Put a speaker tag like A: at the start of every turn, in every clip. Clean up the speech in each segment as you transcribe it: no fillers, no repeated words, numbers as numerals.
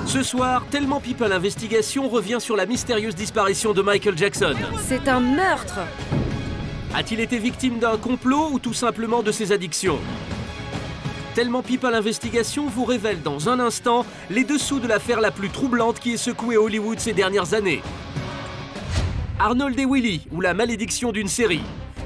A: Ce soir, Tellement People Investigation revient sur la mystérieuse disparition de Michael Jackson.
B: C'est un meurtre!
A: A-t-il été victime d'un complot ou tout simplement de ses addictions? Tellement People Investigation vous révèle dans un instant les dessous de l'affaire la plus troublante qui ait secoué Hollywood ces dernières années. Arnold et Willy ou la malédiction d'une série.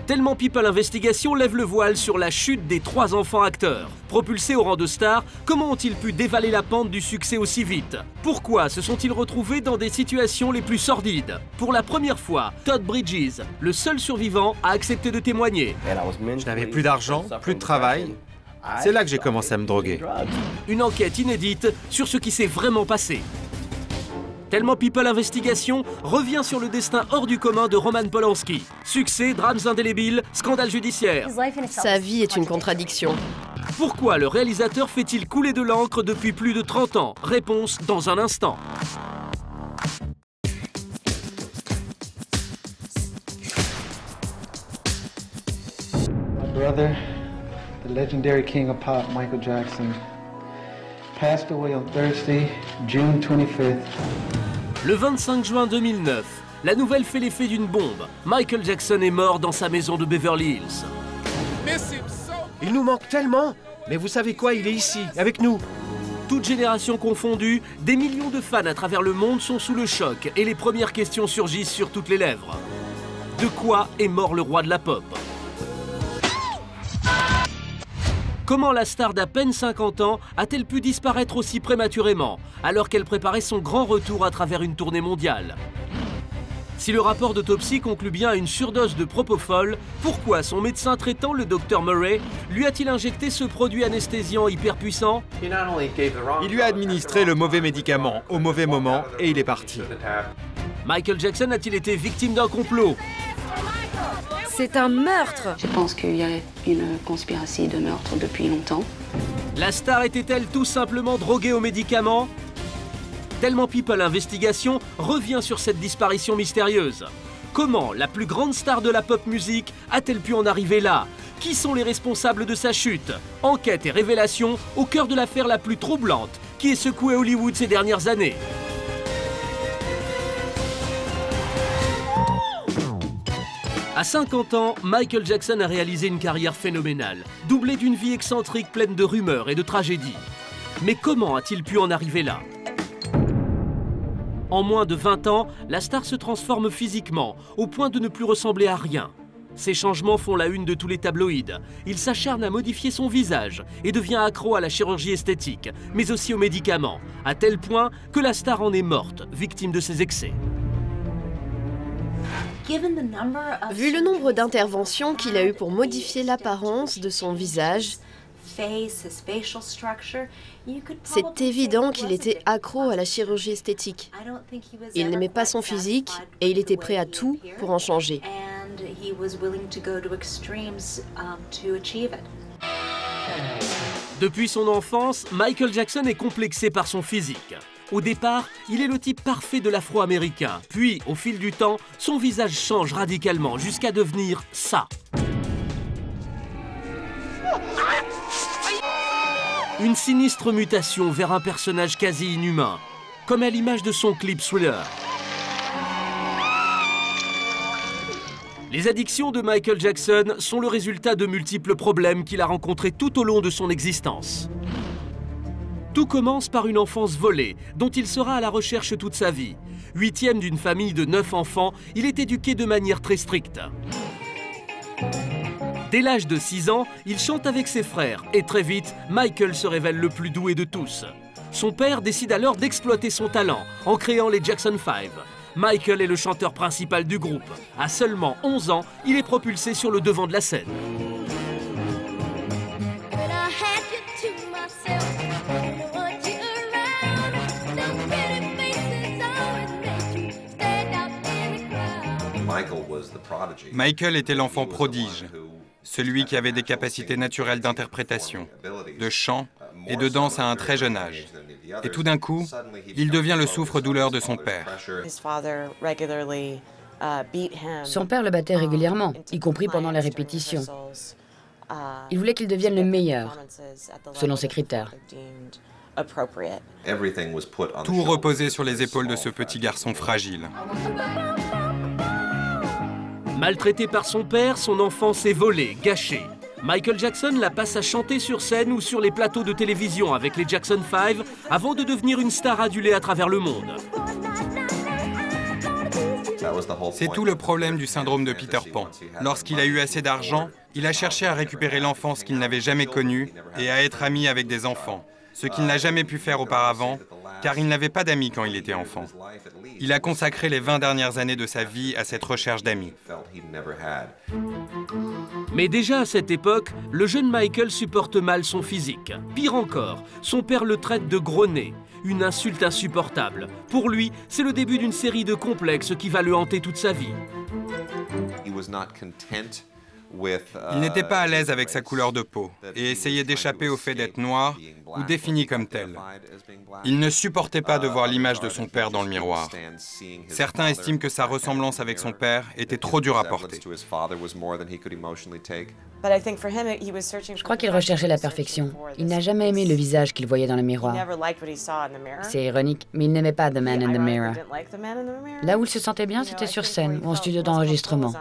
A: Tellement People Investigation lève le voile sur la chute des 3 enfants acteurs. Propulsés au rang de stars, comment ont-ils pu dévaler la pente du succès aussi vite? Pourquoi se sont-ils retrouvés dans des situations les plus sordides? Pour la première fois, Todd Bridges, le seul survivant, a accepté de témoigner.
C: Je n'avais plus d'argent, plus de travail. C'est là que j'ai commencé à me droguer.
A: Une enquête inédite sur ce qui s'est vraiment passé. Tellement People Investigation revient sur le destin hors du commun de Roman Polanski. Succès, drames indélébiles, scandale judiciaire.
B: Sa vie est une contradiction.
A: Pourquoi le réalisateur fait-il couler de l'encre depuis plus de 30 ans? Réponse dans un instant.
D: My brother, the legendary king of pop, Michael Jackson, passed away on Thursday, June 25th.
A: Le 25 juin 2009, la nouvelle fait l'effet d'une bombe. Michael Jackson est mort dans sa maison de Beverly Hills.
E: Il nous manque tellement. Mais vous savez quoi, il est ici, avec nous.
A: Toute génération confondue, des millions de fans à travers le monde sont sous le choc et les premières questions surgissent sur toutes les lèvres. De quoi est mort le roi de la pop? Comment la star d'à peine 50 ans a-t-elle pu disparaître aussi prématurément, alors qu'elle préparait son grand retour à travers une tournée mondiale? Si le rapport d'autopsie conclut bien à une surdose de propofol, pourquoi son médecin traitant, le Dr Murray, lui a-t-il injecté ce produit anesthésiant hyper puissant?
C: Il lui a administré le mauvais médicament au mauvais moment et il est parti.
A: Michael Jackson a-t-il été victime d'un complot?
B: C'est un meurtre!
F: Je pense qu'il y a une conspiration de meurtre depuis longtemps.
A: La star était-elle tout simplement droguée aux médicaments? Tellement People Investigation revient sur cette disparition mystérieuse. Comment la plus grande star de la pop musique a-t-elle pu en arriver là? Qui sont les responsables de sa chute? Enquête et révélation au cœur de l'affaire la plus troublante qui ait secoué Hollywood ces dernières années. À 50 ans, Michael Jackson a réalisé une carrière phénoménale, doublée d'une vie excentrique pleine de rumeurs et de tragédies. Mais comment a-t-il pu en arriver là? En moins de 20 ans, la star se transforme physiquement, au point de ne plus ressembler à rien. Ces changements font la une de tous les tabloïds. Il s'acharne à modifier son visage et devient accro à la chirurgie esthétique, mais aussi aux médicaments, à tel point que la star en est morte, victime de ses excès.
B: Vu le nombre d'interventions qu'il a eues pour modifier l'apparence de son visage, c'est évident qu'il était accro à la chirurgie esthétique. Il n'aimait pas son physique et il était prêt à tout pour en changer.
A: Depuis son enfance, Michael Jackson est complexé par son physique. Au départ, il est le type parfait de l'afro-américain. Puis, au fil du temps, son visage change radicalement jusqu'à devenir ça. Une sinistre mutation vers un personnage quasi inhumain, comme à l'image de son clip Thriller. Les addictions de Michael Jackson sont le résultat de multiples problèmes qu'il a rencontrés tout au long de son existence. Tout commence par une enfance volée, dont il sera à la recherche toute sa vie. 8e d'une famille de 9 enfants, il est éduqué de manière très stricte. Dès l'âge de 6 ans, il chante avec ses frères et très vite, Michael se révèle le plus doué de tous. Son père décide alors d'exploiter son talent en créant les Jackson 5. Michael est le chanteur principal du groupe. À seulement 11 ans, il est propulsé sur le devant de la scène.
C: Michael était l'enfant prodige, celui qui avait des capacités naturelles d'interprétation, de chant et de danse à un très jeune âge. Et tout d'un coup, il devient le souffre-douleur de son père.
G: Son père le battait régulièrement, y compris pendant les répétitions. Il voulait qu'il devienne le meilleur, selon ses critères.
C: Tout reposait sur les épaules de ce petit garçon fragile.
A: Maltraité par son père, son enfance est volée, gâchée. Michael Jackson la passe à chanter sur scène ou sur les plateaux de télévision avec les Jackson 5 avant de devenir une star adulée à travers le monde.
C: C'est tout le problème du syndrome de Peter Pan. Lorsqu'il a eu assez d'argent, il a cherché à récupérer l'enfance qu'il n'avait jamais connue et à être ami avec des enfants, ce qu'il n'a jamais pu faire auparavant, car il n'avait pas d'amis quand il était enfant. Il a consacré les 20 dernières années de sa vie à cette recherche d'amis.
A: Mais déjà à cette époque, le jeune Michael supporte mal son physique. Pire encore, son père le traite de gros nez, une insulte insupportable. Pour lui, c'est le début d'une série de complexes qui va le hanter toute sa vie.
C: Il n'était pas à l'aise avec sa couleur de peau et essayait d'échapper au fait d'être noir ou défini comme tel. Il ne supportait pas de voir l'image de son père dans le miroir. Certains estiment que sa ressemblance avec son père était trop dure à porter.
G: Je crois qu'il recherchait la perfection. Il n'a jamais aimé le visage qu'il voyait dans le miroir. C'est ironique, mais il n'aimait pas The Man in the Mirror. Là où il se sentait bien, c'était sur scène ou en studio d'enregistrement.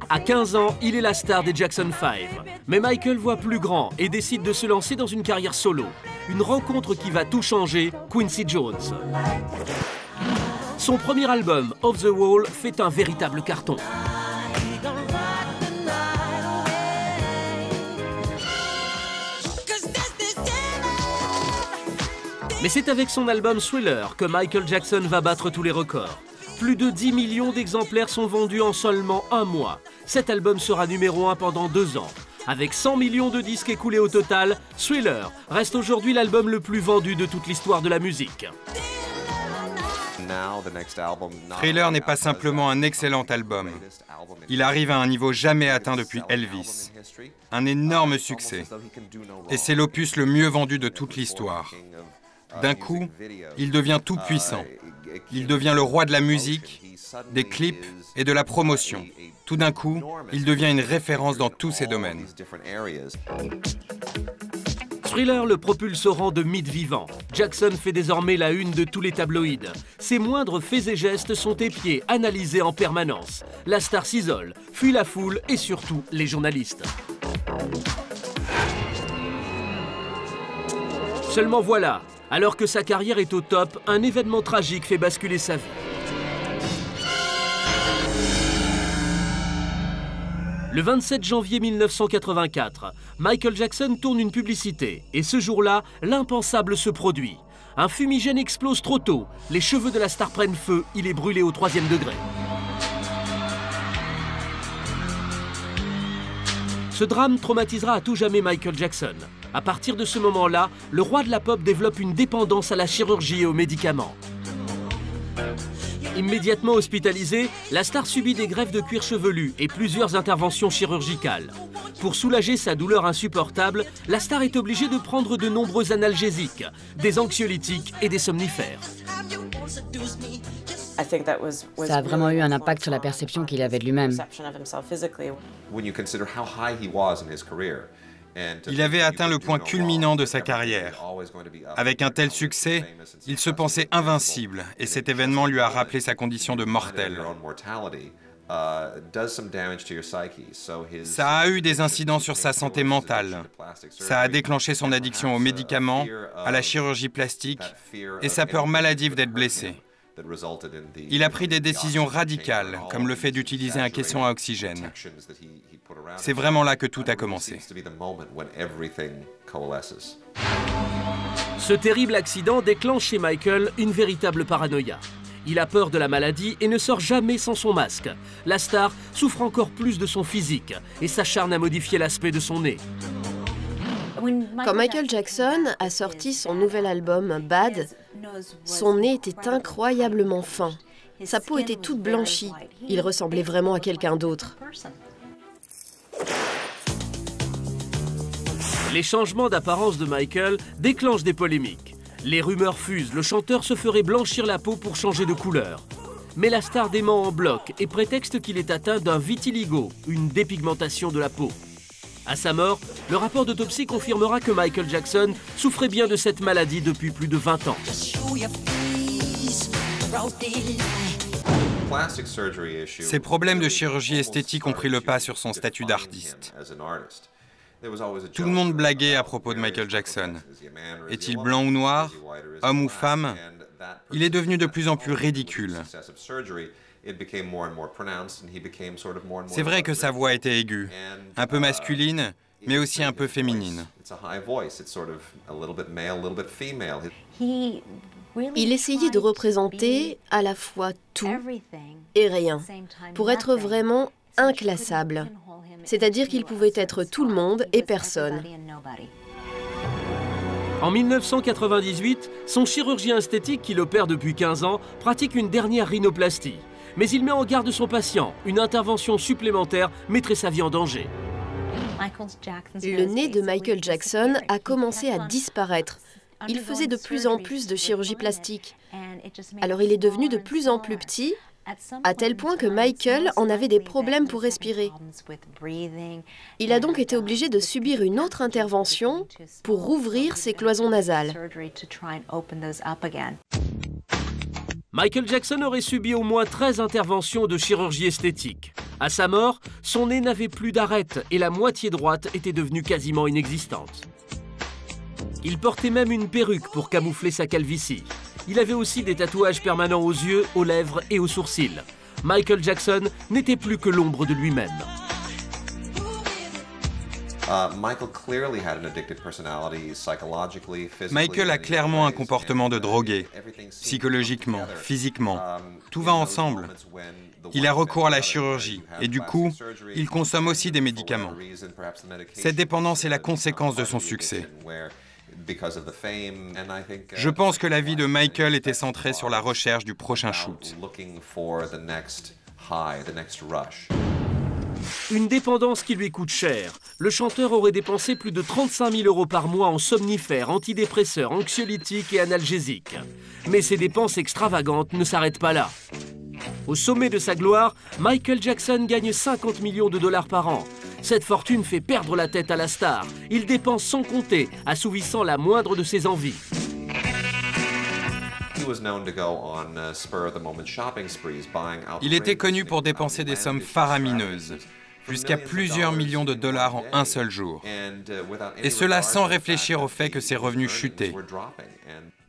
A: À 15 ans, il est la star des Jackson 5. Mais Michael voit plus grand et décide de se lancer dans une carrière solo. Une rencontre qui va tout changer, Quincy Jones. Son premier album, Off the Wall, fait un véritable carton. Mais c'est avec son album Thriller que Michael Jackson va battre tous les records. Plus de 10 millions d'exemplaires sont vendus en seulement un mois. Cet album sera numéro 1 pendant 2 ans. Avec 100 millions de disques écoulés au total, Thriller reste aujourd'hui l'album le plus vendu de toute l'histoire de la musique.
C: Thriller n'est pas simplement un excellent album. Il arrive à un niveau jamais atteint depuis Elvis. Un énorme succès. Et c'est l'opus le mieux vendu de toute l'histoire. D'un coup, il devient tout puissant. Il devient le roi de la musique, des clips et de la promotion. Tout d'un coup, il devient une référence dans tous ces domaines.
A: Thriller le propulse au rang de mythe vivant. Jackson fait désormais la une de tous les tabloïds. Ses moindres faits et gestes sont épiés, analysés en permanence. La star s'isole, fuit la foule et surtout les journalistes. Seulement voilà, alors que sa carrière est au top, un événement tragique fait basculer sa vie. Le 27 janvier 1984, Michael Jackson tourne une publicité et ce jour-là, l'impensable se produit. Un fumigène explose trop tôt, les cheveux de la star prennent feu, il est brûlé au 3e degré. Ce drame traumatisera à tout jamais Michael Jackson. À partir de ce moment-là, le roi de la pop développe une dépendance à la chirurgie et aux médicaments. Immédiatement hospitalisée, la star subit des greffes de cuir chevelu et plusieurs interventions chirurgicales. Pour soulager sa douleur insupportable, la star est obligée de prendre de nombreux analgésiques, des anxiolytiques et des somnifères.
G: Ça a vraiment eu un impact sur la perception qu'il avait de lui-même.
C: Il avait atteint le point culminant de sa carrière. Avec un tel succès, il se pensait invincible et cet événement lui a rappelé sa condition de mortel. Ça a eu des incidents sur sa santé mentale. Ça a déclenché son addiction aux médicaments, à la chirurgie plastique et sa peur maladive d'être blessé. Il a pris des décisions radicales, comme le fait d'utiliser un caisson à oxygène. C'est vraiment là que tout a commencé.
A: Ce terrible accident déclenche chez Michael une véritable paranoïa. Il a peur de la maladie et ne sort jamais sans son masque. La star souffre encore plus de son physique et s'acharne à modifier l'aspect de son nez.
B: Quand Michael Jackson a sorti son nouvel album Bad, son nez était incroyablement fin. Sa peau était toute blanchie. Il ressemblait vraiment à quelqu'un d'autre.
A: Les changements d'apparence de Michael déclenchent des polémiques. Les rumeurs fusent, le chanteur se ferait blanchir la peau pour changer de couleur. Mais la star dément en bloc et prétexte qu'il est atteint d'un vitiligo, une dépigmentation de la peau. À sa mort, le rapport d'autopsie confirmera que Michael Jackson souffrait bien de cette maladie depuis plus de 20 ans.
C: Ses problèmes de chirurgie esthétique ont pris le pas sur son statut d'artiste. Tout le monde blaguait à propos de Michael Jackson. Est-il blanc ou noir, homme ou femme? Il est devenu de plus en plus ridicule. C'est vrai que sa voix était aiguë, un peu masculine, mais aussi un peu féminine.
B: Il essayait de représenter à la fois tout et rien, pour être vraiment inclassable. C'est-à-dire qu'il pouvait être tout le monde et personne.
A: En 1998, son chirurgien esthétique, qui l'opère depuis 15 ans, pratique une dernière rhinoplastie. Mais il met en garde son patient. Une intervention supplémentaire mettrait sa vie en danger.
B: Le nez de Michael Jackson a commencé à disparaître. Il faisait de plus en plus de chirurgie plastique. Alors il est devenu de plus en plus petit, à tel point que Michael en avait des problèmes pour respirer. Il a donc été obligé de subir une autre intervention pour rouvrir ses cloisons nasales.
A: Michael Jackson aurait subi au moins 13 interventions de chirurgie esthétique. À sa mort, son nez n'avait plus d'arête et la moitié droite était devenue quasiment inexistante. Il portait même une perruque pour camoufler sa calvitie. Il avait aussi des tatouages permanents aux yeux, aux lèvres et aux sourcils. Michael Jackson n'était plus que l'ombre de lui-même.
C: Michael a clairement un comportement de drogué, psychologiquement, physiquement. Tout va ensemble. Il a recours à la chirurgie et du coup, il consomme aussi des médicaments. Cette dépendance est la conséquence de son succès. Je pense que la vie de Michael était centrée sur la recherche du prochain shoot.
A: Une dépendance qui lui coûte cher. Le chanteur aurait dépensé plus de 35 000 € par mois en somnifères, antidépresseurs, anxiolytiques et analgésiques. Mais ces dépenses extravagantes ne s'arrêtent pas là. Au sommet de sa gloire, Michael Jackson gagne 50 millions de dollars par an. Cette fortune fait perdre la tête à la star. Il dépense sans compter, assouvissant la moindre de ses envies.
C: Il était connu pour dépenser des sommes faramineuses, jusqu'à plusieurs millions de dollars en un seul jour. Et cela sans réfléchir au fait que ses revenus chutaient.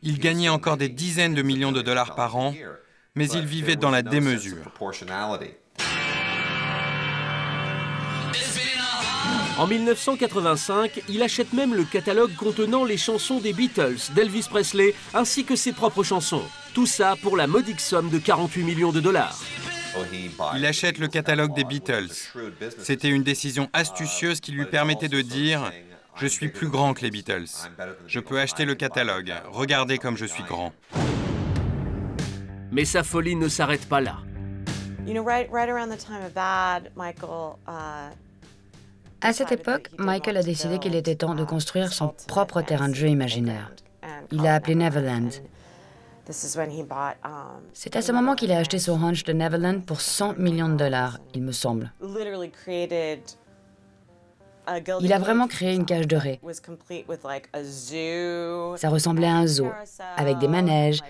C: Il gagnait encore des dizaines de millions de dollars par an, mais il vivait dans la démesure.
A: En 1985, il achète même le catalogue contenant les chansons des Beatles, d'Elvis Presley, ainsi que ses propres chansons. Tout ça pour la modique somme de 48 millions de dollars.
C: Il achète le catalogue des Beatles. C'était une décision astucieuse qui lui permettait de dire « Je suis plus grand que les Beatles. Je peux acheter le catalogue. Regardez comme je suis grand. »
A: Mais sa folie ne s'arrête pas là.
G: À cette époque, Michael a décidé qu'il était temps de construire son propre terrain de jeu imaginaire. Il l'a appelé Neverland. C'est à ce moment qu'il a acheté son ranch de Neverland pour 100 millions de dollars, il me semble. Il a vraiment créé une cage dorée. Ça ressemblait à un zoo, avec des manèges,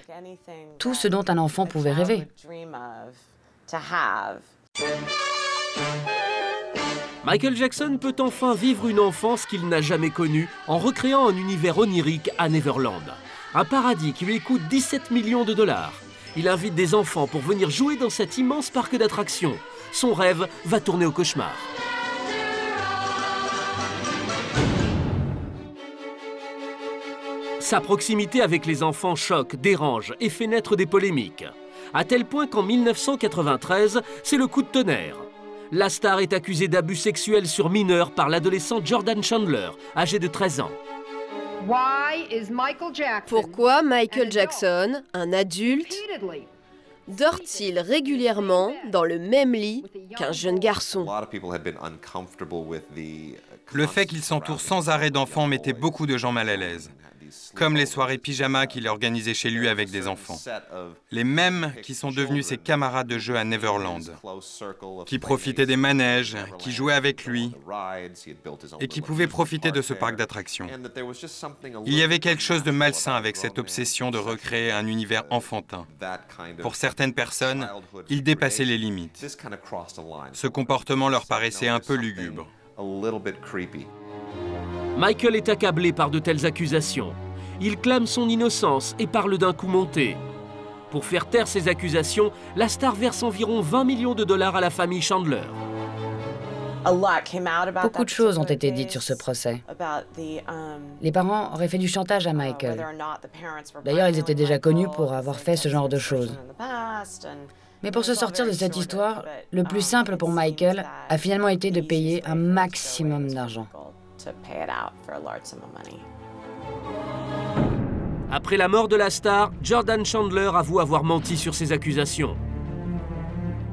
G: tout ce dont un enfant pouvait rêver.
A: Michael Jackson peut enfin vivre une enfance qu'il n'a jamais connue en recréant un univers onirique à Neverland. Un paradis qui lui coûte 17 millions de dollars. Il invite des enfants pour venir jouer dans cet immense parc d'attractions. Son rêve va tourner au cauchemar. Sa proximité avec les enfants choque, dérange et fait naître des polémiques. À tel point qu'en 1993, c'est le coup de tonnerre. La star est accusée d'abus sexuels sur mineurs par l'adolescent Jordan Chandler, âgé de 13 ans.
B: Pourquoi Michael Jackson, un adulte, dort-il régulièrement dans le même lit qu'un jeune garçon?
C: Le fait qu'il s'entoure sans arrêt d'enfants mettait beaucoup de gens mal à l'aise. comme les soirées pyjama qu'il organisait chez lui avec des enfants. Les mêmes qui sont devenus ses camarades de jeu à Neverland, qui profitaient des manèges, qui jouaient avec lui et qui pouvaient profiter de ce parc d'attractions. Il y avait quelque chose de malsain avec cette obsession de recréer un univers enfantin. Pour certaines personnes, il dépassait les limites. Ce comportement leur paraissait un peu lugubre.
A: Michael est accablé par de telles accusations. Il clame son innocence et parle d'un coup monté. Pour faire taire ces accusations, la star verse environ 20 millions de dollars à la famille Chandler.
G: Beaucoup de choses ont été dites sur ce procès. Les parents auraient fait du chantage à Michael. D'ailleurs, ils étaient déjà connus pour avoir fait ce genre de choses. Mais pour se sortir de cette histoire, le plus simple pour Michael a finalement été de payer un maximum d'argent.
A: Après la mort de la star, Jordan Chandler avoue avoir menti sur ses accusations.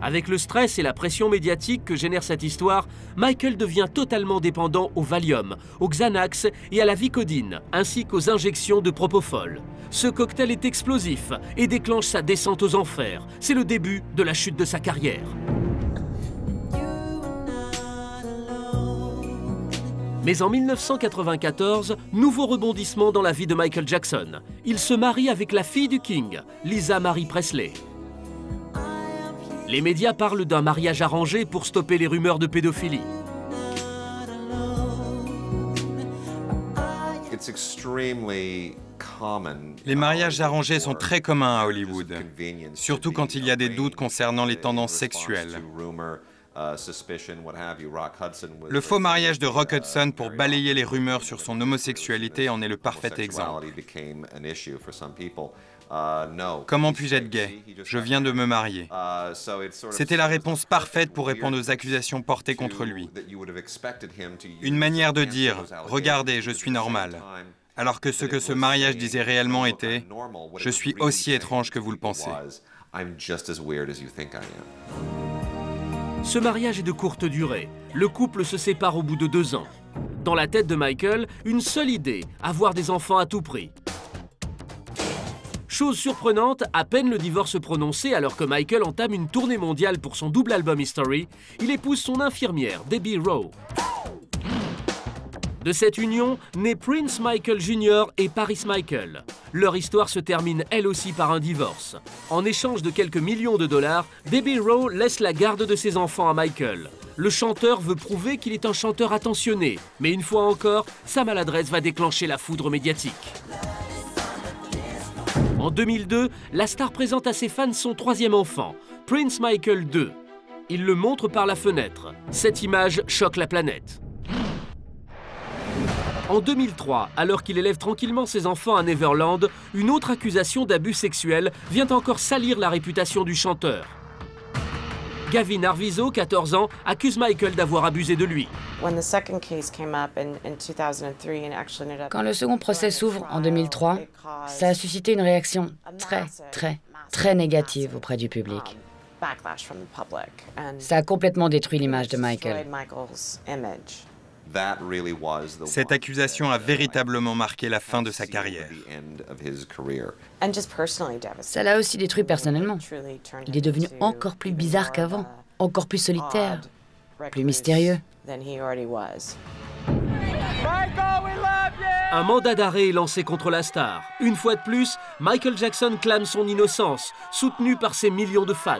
A: Avec le stress et la pression médiatique que génère cette histoire, Michael devient totalement dépendant au Valium, au Xanax et à la Vicodine, ainsi qu'aux injections de Propofol. Ce cocktail est explosif et déclenche sa descente aux enfers. C'est le début de la chute de sa carrière. Mais en 1994, nouveau rebondissement dans la vie de Michael Jackson. Il se marie avec la fille du King, Lisa Marie Presley. Les médias parlent d'un mariage arrangé pour stopper les rumeurs de pédophilie.
C: Les mariages arrangés sont très communs à Hollywood, surtout quand il y a des doutes concernant les tendances sexuelles. Le faux mariage de Rock Hudson pour balayer les rumeurs sur son homosexualité en est le parfait exemple. Comment puis-je être gay? Je viens de me marier. C'était la réponse parfaite pour répondre aux accusations portées contre lui. Une manière de dire « Regardez, je suis normal ». Alors que ce que ce mariage disait réellement était « Je suis aussi étrange que vous le pensez ».
A: Ce mariage est de courte durée. Le couple se sépare au bout de 2 ans. Dans la tête de Michael, une seule idée, avoir des enfants à tout prix. Chose surprenante, à peine le divorce prononcé alors que Michael entame une tournée mondiale pour son double album History, il épouse son infirmière, Debbie Rowe. De cette union, naît Prince Michael Jr. et Paris Michael. Leur histoire se termine elle aussi par un divorce. En échange de quelques millions de dollars, Debbie Rowe laisse la garde de ses enfants à Michael. Le chanteur veut prouver qu'il est un chanteur attentionné, mais une fois encore, sa maladresse va déclencher la foudre médiatique. En 2002, la star présente à ses fans son 3e enfant, Prince Michael II. Il le montre par la fenêtre. Cette image choque la planète. En 2003, alors qu'il élève tranquillement ses enfants à Neverland, une autre accusation d'abus sexuel vient encore salir la réputation du chanteur. Gavin Arvizo, 14 ans, accuse Michael d'avoir abusé de lui.
G: Quand le second procès s'ouvre en 2003, ça a suscité une réaction très négative auprès du public. Ça a complètement détruit l'image de Michael.
C: Cette accusation a véritablement marqué la fin de sa carrière.
G: Ça l'a aussi détruit personnellement. Il est devenu encore plus bizarre qu'avant, encore plus solitaire, plus mystérieux.
A: Un mandat d'arrêt est lancé contre la star. Une fois de plus, Michael Jackson clame son innocence, soutenu par ses millions de fans.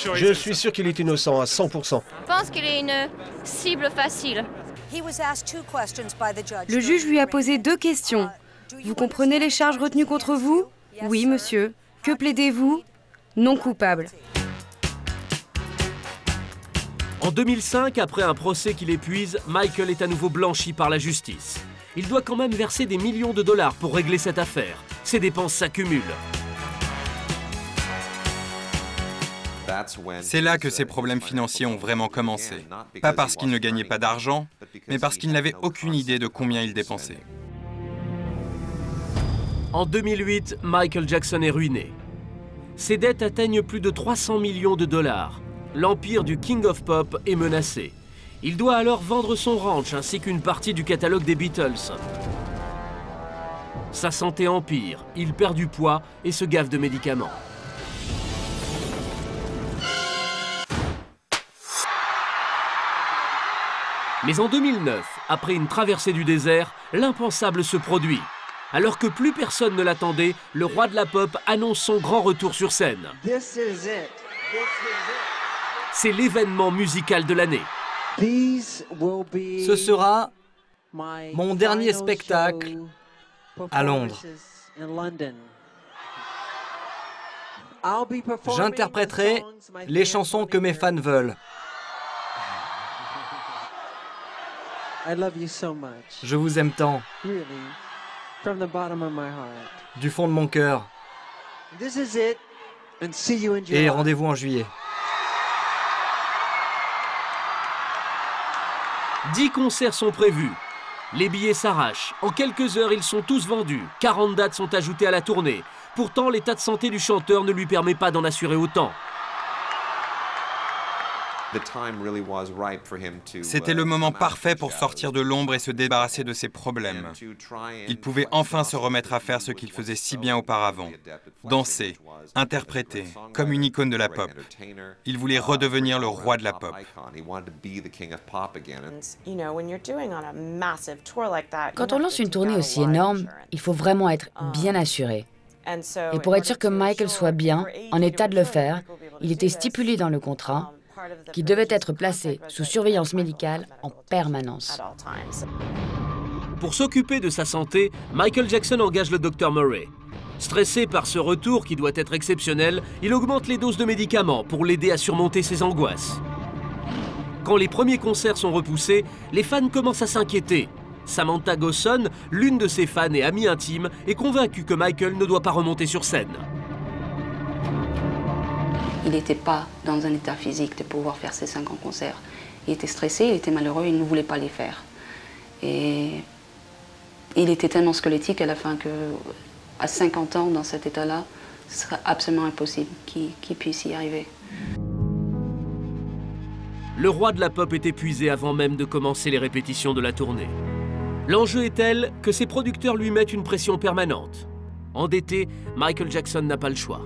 E: Je suis sûr qu'il est innocent à 100%.
H: Je pense qu'il est une cible facile.
I: Le juge lui a posé 2 questions. Vous comprenez les charges retenues contre vous? Oui, monsieur. Que plaidez-vous? Non coupable.
A: En 2005, après un procès qui l'épuise, Michael est à nouveau blanchi par la justice. Il doit quand même verser des millions de dollars pour régler cette affaire. Ses dépenses s'accumulent.
C: C'est là que ses problèmes financiers ont vraiment commencé. Pas parce qu'il ne gagnait pas d'argent, mais parce qu'il n'avait aucune idée de combien il dépensait.
A: En 2008, Michael Jackson est ruiné. Ses dettes atteignent plus de 300 millions de dollars. l'empire du King of Pop est menacé. Il doit alors vendre son ranch ainsi qu'une partie du catalogue des Beatles. Sa santé empire, il perd du poids et se gave de médicaments. Mais en 2009, après une traversée du désert, l'impensable se produit. Alors que plus personne ne l'attendait, le roi de la pop annonce son grand retour sur scène. C'est l'événement musical de l'année.
J: Ce sera mon dernier spectacle à Londres. J'interpréterai les chansons que mes fans veulent. Je vous aime tant. Du fond de mon cœur. Et rendez-vous en juillet.
A: 10 concerts sont prévus. Les billets s'arrachent. En quelques heures, ils sont tous vendus. 40 dates sont ajoutées à la tournée. Pourtant, l'état de santé du chanteur ne lui permet pas d'en assurer autant.
C: C'était le moment parfait pour sortir de l'ombre et se débarrasser de ses problèmes. Il pouvait enfin se remettre à faire ce qu'il faisait si bien auparavant. Danser, interpréter, comme une icône de la pop. Il voulait redevenir le roi de la pop.
G: Quand on lance une tournée aussi énorme, il faut vraiment être bien assuré. Et pour être sûr que Michael soit bien, en état de le faire, il était stipulé dans le contrat qui devait être placé sous surveillance médicale en permanence.
A: Pour s'occuper de sa santé, Michael Jackson engage le Dr Murray. Stressé par ce retour qui doit être exceptionnel, il augmente les doses de médicaments pour l'aider à surmonter ses angoisses. Quand les premiers concerts sont repoussés, les fans commencent à s'inquiéter. Samantha Gosson, l'une de ses fans et amie intime, est convaincue que Michael ne doit pas remonter sur scène.
F: Il n'était pas dans un état physique de pouvoir faire ces 50 concerts. Il était stressé, il était malheureux, il ne voulait pas les faire. Et il était tellement squelettique à la fin qu'à 50 ans, dans cet état-là, ce serait absolument impossible qu'il puisse y arriver.
A: Le roi de la pop est épuisé avant même de commencer les répétitions de la tournée. L'enjeu est tel que ses producteurs lui mettent une pression permanente. Endetté, Michael Jackson n'a pas le choix.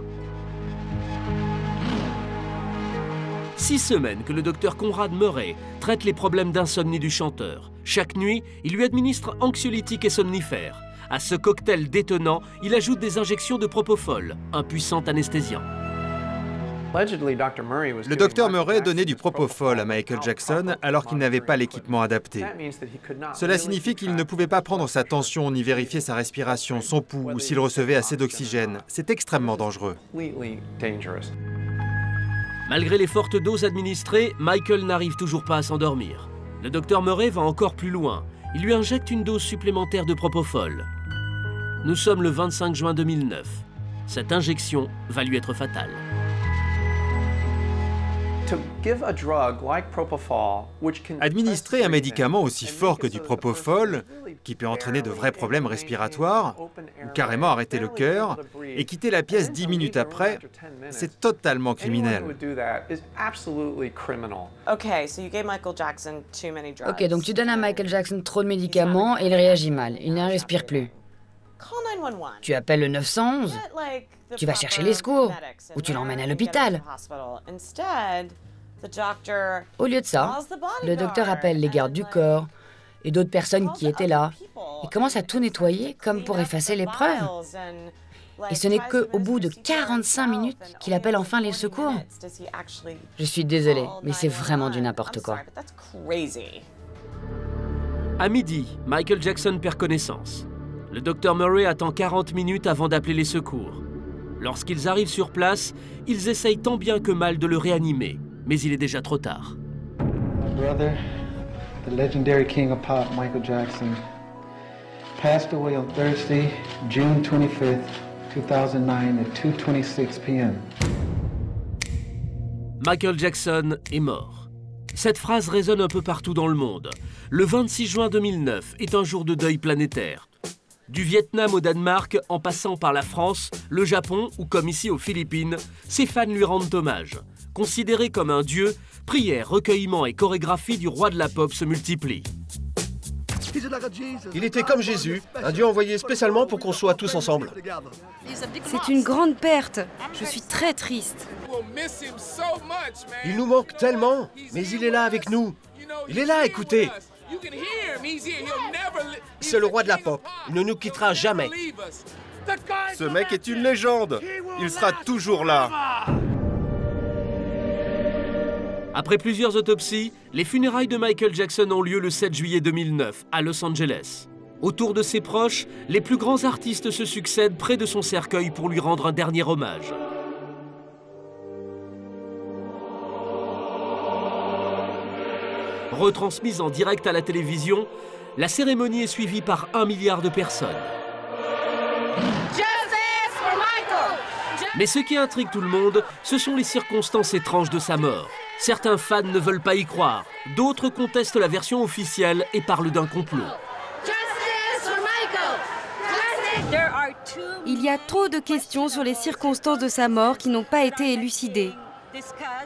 A: 6 semaines que le docteur Conrad Murray traite les problèmes d'insomnie du chanteur. Chaque nuit, il lui administre anxiolytiques et somnifères. À ce cocktail détonnant, il ajoute des injections de propofol, un puissant anesthésien.
K: Le docteur Murray donnait du propofol à Michael Jackson alors qu'il n'avait pas l'équipement adapté. Cela signifie qu'il ne pouvait pas prendre sa tension ni vérifier sa respiration, son pouls ou s'il recevait assez d'oxygène. C'est extrêmement dangereux.
A: Malgré les fortes doses administrées, Michael n'arrive toujours pas à s'endormir. Le docteur Murray va encore plus loin. Il lui injecte une dose supplémentaire de propofol. Nous sommes le 25 juin 2009. Cette injection va lui être fatale.
K: Administrer un médicament aussi fort que du propofol, qui peut entraîner de vrais problèmes respiratoires, ou carrément arrêter le cœur, et quitter la pièce 10 minutes après, c'est totalement criminel.
G: Ok, donc tu donnes à Michael Jackson trop de médicaments et il réagit mal, il ne respire plus. Tu appelles le 911, tu vas chercher les secours, ou tu l'emmènes à l'hôpital. Au lieu de ça, le docteur appelle les gardes du corps et d'autres personnes qui étaient là et commence à tout nettoyer comme pour effacer les preuves. Et ce n'est qu'au bout de 45 minutes qu'il appelle enfin les secours. Je suis désolée, mais c'est vraiment du n'importe quoi.
A: À midi, Michael Jackson perd connaissance. Le docteur Murray attend 40 minutes avant d'appeler les secours. Lorsqu'ils arrivent sur place, ils essayent tant bien que mal de le réanimer, mais il est déjà trop tard.
D: My brother, the legendary king of pop, Michael Jackson, passed away on Thursday, June 25th, 2009 at 2:26 p.m.
A: Michael Jackson est mort. Cette phrase résonne un peu partout dans le monde. Le 26 juin 2009 est un jour de deuil planétaire. Du Vietnam au Danemark, en passant par la France, le Japon ou comme ici aux Philippines, ses fans lui rendent hommage. Considéré comme un dieu, prières, recueillements et chorégraphies du roi de la pop se multiplient.
E: Il était comme Jésus, un dieu envoyé spécialement pour qu'on soit tous ensemble.
I: C'est une grande perte. Je suis très triste.
E: Il nous manque tellement, mais il est là avec nous. Il est là, écoutez. C'est le roi de la pop. Il ne nous quittera jamais.
L: Ce mec est une légende. Il sera toujours là.
A: Après plusieurs autopsies, les funérailles de Michael Jackson ont lieu le 7 juillet 2009 à Los Angeles. Autour de ses proches, les plus grands artistes se succèdent près de son cercueil pour lui rendre un dernier hommage. Retransmise en direct à la télévision, la cérémonie est suivie par 1 milliard de personnes. Mais ce qui intrigue tout le monde, ce sont les circonstances étranges de sa mort. Certains fans ne veulent pas y croire, d'autres contestent la version officielle et parlent d'un complot.
I: Il y a trop de questions sur les circonstances de sa mort qui n'ont pas été élucidées.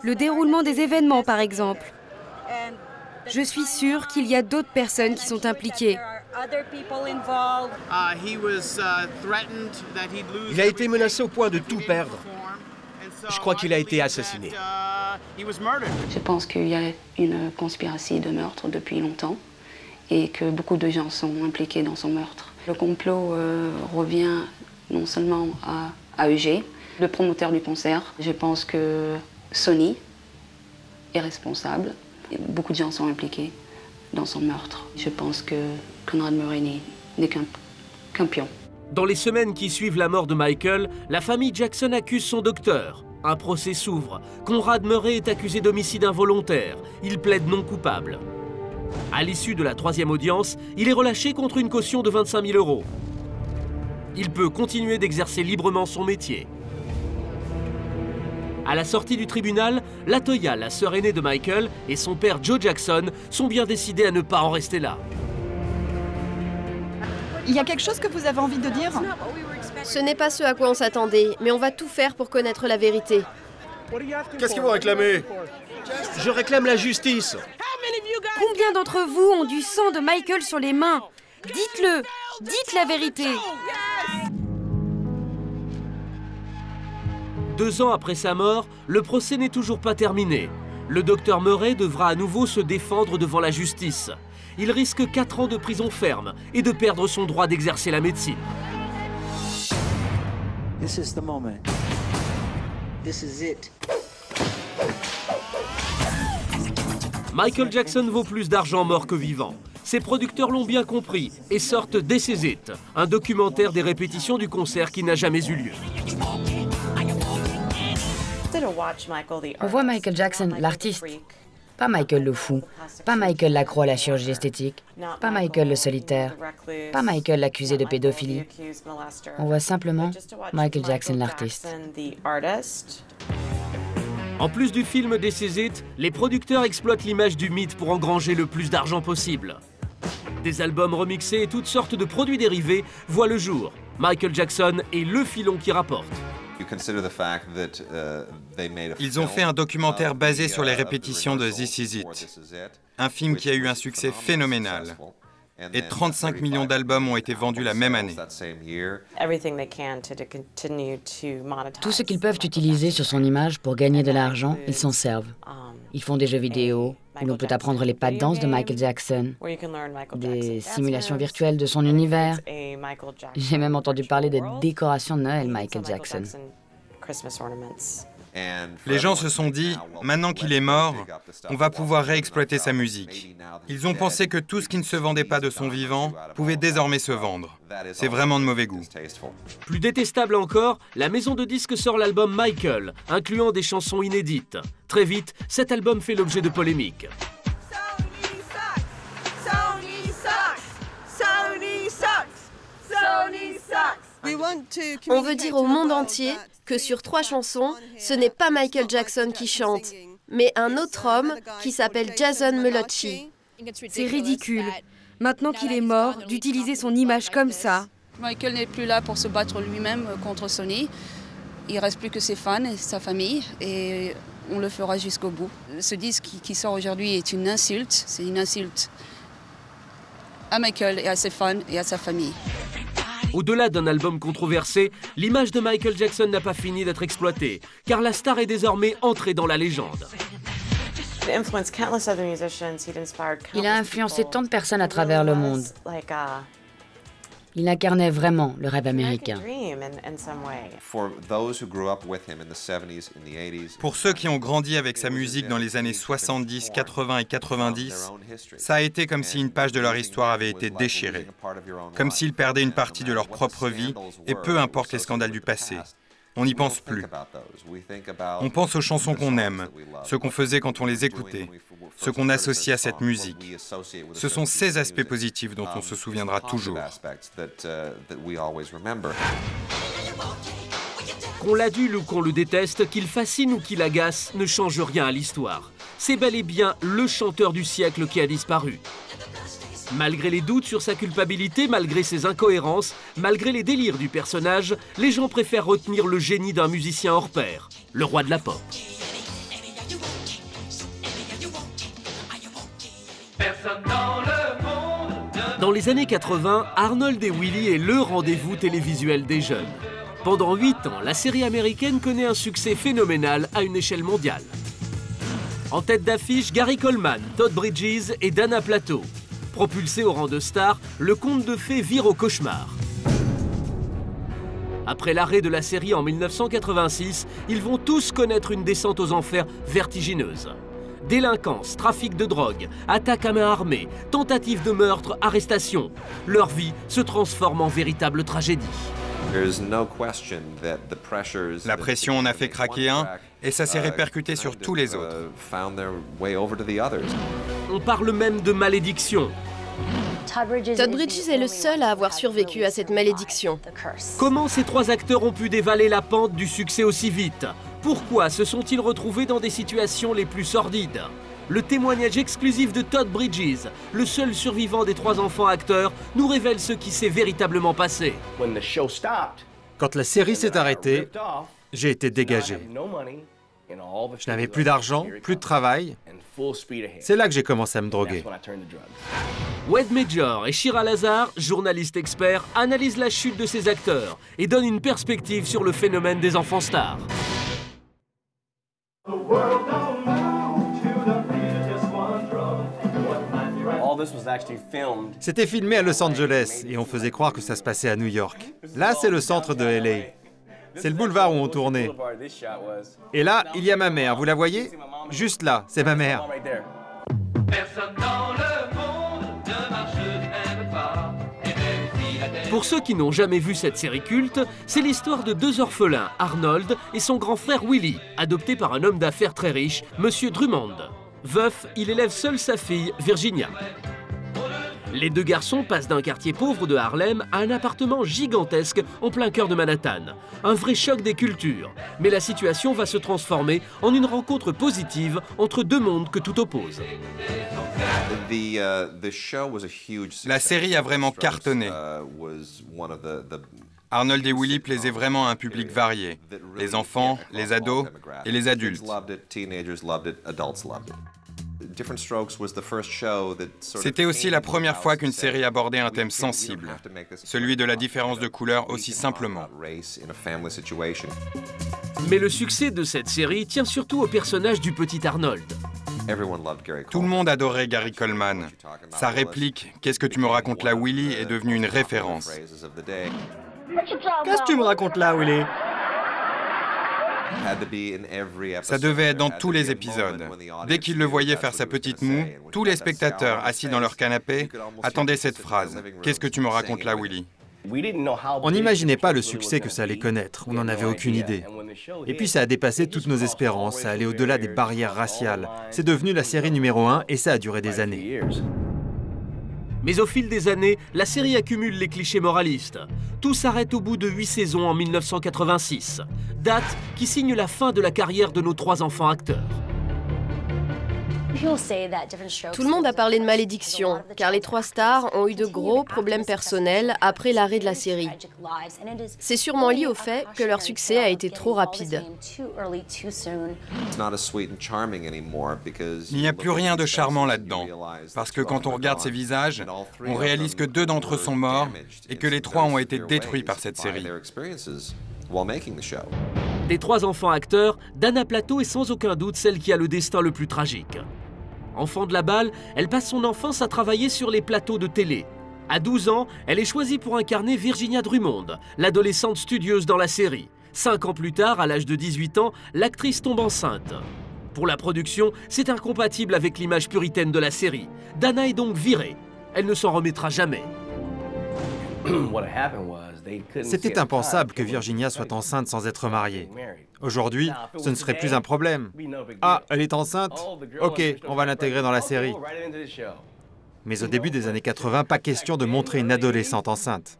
I: Le déroulement des événements, par exemple. Je suis sûre qu'il y a d'autres personnes qui sont impliquées.
E: Il a été menacé au point de tout perdre. Je crois qu'il a été assassiné.
F: Je pense qu'il y a une conspiration de meurtre depuis longtemps et que beaucoup de gens sont impliqués dans son meurtre. Le complot revient non seulement à AEG, le promoteur du concert. Je pense que Sony est responsable. Beaucoup de gens sont impliqués dans son meurtre. Je pense que Conrad Murray n'est qu'un pion.
A: Dans les semaines qui suivent la mort de Michael, la famille Jackson accuse son docteur. Un procès s'ouvre. Conrad Murray est accusé d'homicide involontaire. Il plaide non coupable. À l'issue de la 3e audience, il est relâché contre une caution de 25 000 €. Il peut continuer d'exercer librement son métier. À la sortie du tribunal, Latoya, la sœur aînée de Michael, et son père Joe Jackson sont bien décidés à ne pas en rester là.
M: Il y a quelque chose que vous avez envie de dire?
B: Ce n'est pas ce à quoi on s'attendait, mais on va tout faire pour connaître la vérité.
L: Qu'est-ce qu'ils vont réclamer?
E: Je réclame la justice.
I: Combien d'entre vous ont du sang de Michael sur les mains? Dites-le! Dites la vérité!
A: 2 ans après sa mort, le procès n'est toujours pas terminé. Le docteur Murray devra à nouveau se défendre devant la justice. Il risque 4 ans de prison ferme et de perdre son droit d'exercer la médecine.
N: This is the moment. This is it.
A: Michael Jackson vaut plus d'argent mort que vivant. Ses producteurs l'ont bien compris et sortent This Is It, un documentaire des répétitions du concert qui n'a jamais eu lieu.
G: On voit Michael Jackson, l'artiste. Pas Michael le fou, pas Michael l'accro à la chirurgie esthétique, pas Michael le solitaire, pas Michael l'accusé de pédophilie. On voit simplement Michael Jackson l'artiste.
A: En plus du film This Is It, les producteurs exploitent l'image du mythe pour engranger le plus d'argent possible. Des albums remixés et toutes sortes de produits dérivés voient le jour. Michael Jackson est le filon qui rapporte.
C: Ils ont fait un documentaire basé sur les répétitions de This Is It, un film qui a eu un succès phénoménal. Et 35 millions d'albums ont été vendus la même année.
G: Tout ce qu'ils peuvent utiliser sur son image pour gagner de l'argent, ils s'en servent. Ils font des jeux vidéo où l'on peut apprendre les pas de danse de Michael Jackson, des simulations virtuelles de son univers. J'ai même entendu parler des décorations de Noël Michael Jackson.
C: Les gens se sont dit, maintenant qu'il est mort, on va pouvoir réexploiter sa musique. Ils ont pensé que tout ce qui ne se vendait pas de son vivant pouvait désormais se vendre. C'est vraiment de mauvais goût.
A: Plus détestable encore, la maison de disques sort l'album Michael, incluant des chansons inédites. Très vite, cet album fait l'objet de polémiques.
B: On veut dire au monde entier que sur 3 chansons, ce n'est pas Michael Jackson qui chante, mais un autre homme qui s'appelle Jason Molochi.
I: C'est ridicule, maintenant qu'il est mort, d'utiliser son image comme ça.
F: Michael n'est plus là pour se battre lui-même contre Sony. Il ne reste plus que ses fans et sa famille. Et on le fera jusqu'au bout. Ce disque qui sort aujourd'hui est une insulte. C'est une insulte à Michael et à ses fans et à sa famille.
A: Au-delà d'un album controversé, l'image de Michael Jackson n'a pas fini d'être exploitée, car la star est désormais entrée dans la légende.
G: Il a influencé tant de personnes à travers le monde. Il incarnait vraiment le rêve américain.
C: Pour ceux qui ont grandi avec sa musique dans les années 70, 80 et 90, ça a été comme si une page de leur histoire avait été déchirée, comme s'ils perdaient une partie de leur propre vie, et peu importe les scandales du passé. On n'y pense plus. On pense aux chansons qu'on aime, ce qu'on faisait quand on les écoutait, ce qu'on associe à cette musique. Ce sont ces aspects positifs dont on se souviendra toujours.
A: Qu'on l'adule ou qu'on le déteste, qu'il fascine ou qu'il agace, ne change rien à l'histoire. C'est bel et bien le chanteur du siècle qui a disparu. Malgré les doutes sur sa culpabilité, malgré ses incohérences, malgré les délires du personnage, les gens préfèrent retenir le génie d'un musicien hors pair, le roi de la pop. Dans les années 80, Arnold et Willy est le rendez-vous télévisuel des jeunes. Pendant 8 ans, la série américaine connaît un succès phénoménal à une échelle mondiale. En tête d'affiche, Gary Coleman, Todd Bridges et Dana Plato. Propulsé au rang de star, le conte de fées vire au cauchemar. Après l'arrêt de la série en 1986, ils vont tous connaître une descente aux enfers vertigineuse. Délinquance, trafic de drogue, attaque à main armée, tentative de meurtre, arrestation. Leur vie se transforme en véritable tragédie.
C: La pression en a fait craquer un, et ça s'est répercuté sur tous les autres.
A: On parle même de malédiction.
B: Todd Bridges est le seul à avoir survécu à cette malédiction.
A: Comment ces 3 acteurs ont pu dévaler la pente du succès aussi vite? Pourquoi se sont-ils retrouvés dans des situations les plus sordides? Le témoignage exclusif de Todd Bridges, le seul survivant des 3 enfants acteurs, nous révèle ce qui s'est véritablement passé.
K: Quand la série s'est arrêtée, j'ai été dégagé. Je n'avais plus d'argent, plus de travail. C'est là que j'ai commencé à me droguer.
A: Wade Major et Shira Lazar, journalistes experts, analysent la chute de ces acteurs et donnent une perspective sur le phénomène des enfants stars.
K: C'était filmé à Los Angeles et on faisait croire que ça se passait à New York. Là, c'est le centre de LA. C'est le boulevard où on tournait. Et là, il y a ma mère, vous la voyez? Juste là, c'est ma mère.
A: Pour ceux qui n'ont jamais vu cette série culte, c'est l'histoire de 2 orphelins, Arnold et son grand frère Willy, adopté par un homme d'affaires très riche, Monsieur Drummond. Veuf, il élève seul sa fille, Virginia. Les 2 garçons passent d'un quartier pauvre de Harlem à un appartement gigantesque en plein cœur de Manhattan. Un vrai choc des cultures. Mais la situation va se transformer en une rencontre positive entre 2 mondes que tout oppose.
C: La série a vraiment cartonné. Arnold et Willy plaisaient vraiment à un public varié. Les enfants, les ados et les adultes. C'était aussi la première fois qu'une série abordait un thème sensible, celui de la différence de couleur aussi simplement.
A: Mais le succès de cette série tient surtout au personnage du petit Arnold.
C: Tout le monde adorait Gary Coleman. Sa réplique « Qu'est-ce que tu me racontes là, Willy ?» est devenue une référence.
E: Qu'est-ce que tu me racontes là, Willy?
C: Ça devait être dans tous les épisodes. Dès qu'ils le voyaient faire sa petite moue, tous les spectateurs assis dans leur canapé attendaient cette phrase. « Qu'est-ce que tu me racontes là, Willy ?»
K: On n'imaginait pas le succès que ça allait connaître, on n'en avait aucune idée. Et puis ça a dépassé toutes nos espérances, ça allait au-delà des barrières raciales. C'est devenu la série numéro 1 et ça a duré des années.
A: Mais au fil des années, la série accumule les clichés moralistes. Tout s'arrête au bout de 8 saisons en 1986, date qui signe la fin de la carrière de nos 3 enfants acteurs.
B: Tout le monde a parlé de malédiction, car les trois stars ont eu de gros problèmes personnels après l'arrêt de la série. C'est sûrement lié au fait que leur succès a été trop rapide.
C: Il n'y a plus rien de charmant là-dedans, parce que quand on regarde ces visages, on réalise que 2 d'entre eux sont morts et que les 3 ont été détruits par cette série.
A: Des 3 enfants acteurs, Dana Plato est sans aucun doute celle qui a le destin le plus tragique. Enfant de la balle, elle passe son enfance à travailler sur les plateaux de télé. À 12 ans, elle est choisie pour incarner Virginia Drummond, l'adolescente studieuse dans la série. 5 ans plus tard, à l'âge de 18 ans, l'actrice tombe enceinte. Pour la production, c'est incompatible avec l'image puritaine de la série. Dana est donc virée. Elle ne s'en remettra jamais.
K: C'était impensable que Virginia soit enceinte sans être mariée. Aujourd'hui, ce ne serait plus un problème. Ah, elle est enceinte? Ok, on va l'intégrer dans la série. Mais au début des années 80, pas question de montrer une adolescente enceinte.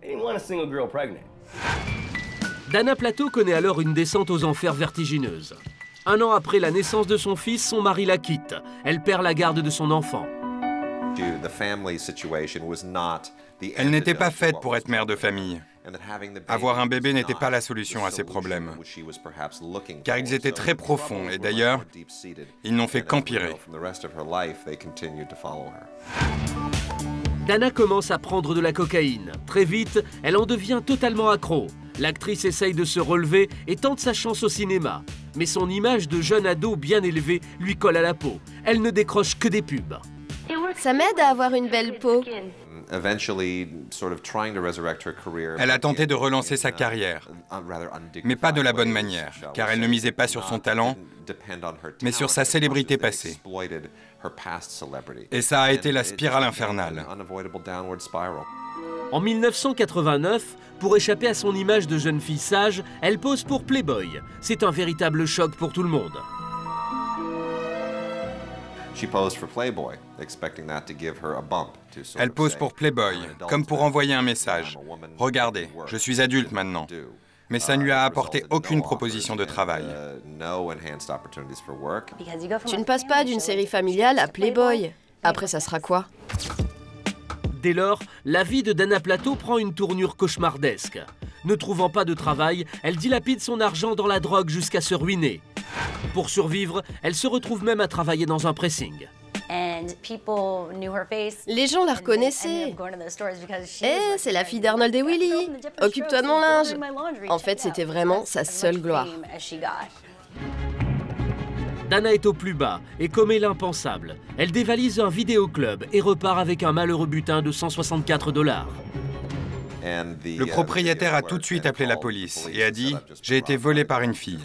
A: Dana Plato connaît alors une descente aux enfers vertigineuse. 1 an après la naissance de son fils, son mari la quitte. Elle perd la garde de son enfant.
C: Elle n'était pas faite pour être mère de famille. Avoir un bébé n'était pas la solution à ces problèmes, car ils étaient très profonds et d'ailleurs, ils n'ont fait qu'empirer.
A: Dana commence à prendre de la cocaïne. Très vite, elle en devient totalement accro. L'actrice essaye de se relever et tente sa chance au cinéma. Mais son image de jeune ado bien élevé lui colle à la peau. Elle ne décroche que des pubs.
B: Ça m'aide à avoir une belle peau.
C: Elle a tenté de relancer sa carrière, mais pas de la bonne manière, car elle ne misait pas sur son talent, mais sur sa célébrité passée. Et ça a été la spirale infernale.
A: En 1989, pour échapper à son image de jeune fille sage, elle pose pour Playboy. C'est un véritable choc pour tout le monde.
C: Elle pose pour Playboy, comme pour envoyer un message. Regardez, je suis adulte maintenant. Mais ça ne lui a apporté aucune proposition de travail.
B: Tu ne passes pas d'une série familiale à Playboy. Après, ça sera quoi?
A: Dès lors, la vie de Dana Plato prend une tournure cauchemardesque. Ne trouvant pas de travail, elle dilapide son argent dans la drogue jusqu'à se ruiner. Pour survivre, elle se retrouve même à travailler dans un pressing.
B: Les gens la reconnaissaient. Eh, c'est la fille d'Arnold et Willy. Occupe-toi de mon linge. En fait, c'était vraiment sa seule gloire.
A: Dana est au plus bas et commet l'impensable. Elle dévalise un vidéoclub et repart avec un malheureux butin de 164 $.
C: Le propriétaire a tout de suite appelé la police et a dit « J'ai été volé par une fille ».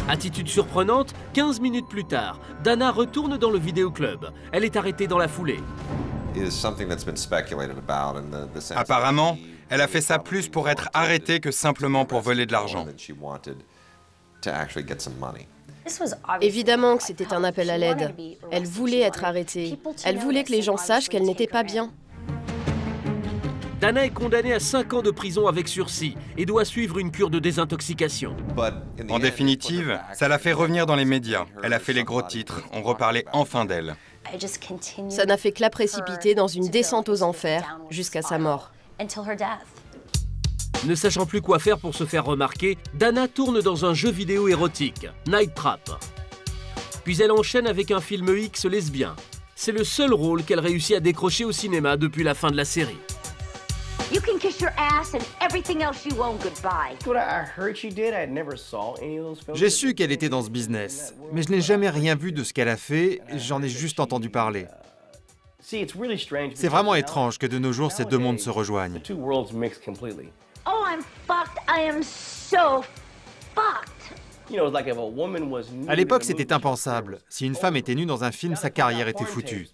A: Attitude surprenante, 15 minutes plus tard, Dana retourne dans le vidéoclub. Elle est arrêtée dans la foulée.
C: Apparemment, elle a fait ça plus pour être arrêtée que simplement pour voler de l'argent.
B: Évidemment que c'était un appel à l'aide. Elle voulait être arrêtée. Elle voulait que les gens sachent qu'elle n'était pas bien.
A: Dana est condamnée à 5 ans de prison avec sursis et doit suivre une cure de désintoxication.
C: En définitive, ça l'a fait revenir dans les médias. Elle a fait les gros titres. On reparlait enfin d'elle.
B: Ça n'a fait que la précipiter dans une descente aux enfers jusqu'à sa mort.
A: Ne sachant plus quoi faire pour se faire remarquer, Dana tourne dans un jeu vidéo érotique, Night Trap. Puis elle enchaîne avec un film X lesbien. C'est le seul rôle qu'elle réussit à décrocher au cinéma depuis la fin de la série.
O: You can kiss your ass and everything else you won't goodbye.
K: J'ai su qu'elle était dans ce business, mais je n'ai jamais rien vu de ce qu'elle a fait, j'en ai juste entendu parler. C'est vraiment étrange que de nos jours ces deux mondes se rejoignent.
O: Oh, I'm fucked. I am so fucked.
K: À l'époque, c'était impensable. Si une femme était nue dans un film, sa carrière était foutue.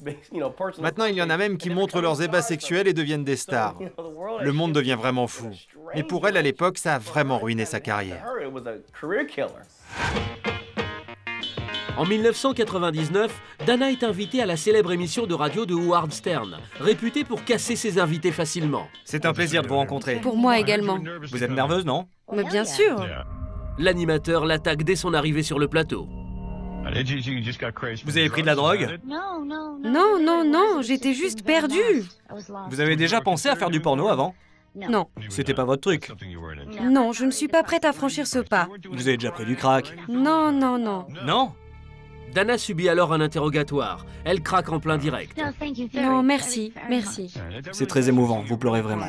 K: Maintenant, il y en a même qui montrent leurs ébats sexuels et deviennent des stars. Le monde devient vraiment fou. Mais pour elle, à l'époque, ça a vraiment ruiné sa carrière.
A: En 1999, Dana est invitée à la célèbre émission de radio de Howard Stern, réputée pour casser ses invités facilement.
E: C'est un plaisir de vous rencontrer.
I: Pour moi également.
E: Vous êtes nerveuse, non?
I: Mais bien sûr.
A: L'animateur l'attaque dès son arrivée sur le plateau.
E: Vous avez pris de la drogue?
I: Non, non, non, j'étais juste perdue.
E: Vous avez déjà pensé à faire du porno avant?
I: Non.
E: C'était pas votre truc?
I: Non, je ne suis pas prête à franchir ce pas.
E: Vous avez déjà pris du crack?
I: Non, non, non.
E: Non?
A: Dana subit alors un interrogatoire. Elle craque en plein direct.
I: Non, merci, merci.
E: C'est très émouvant, vous pleurez vraiment.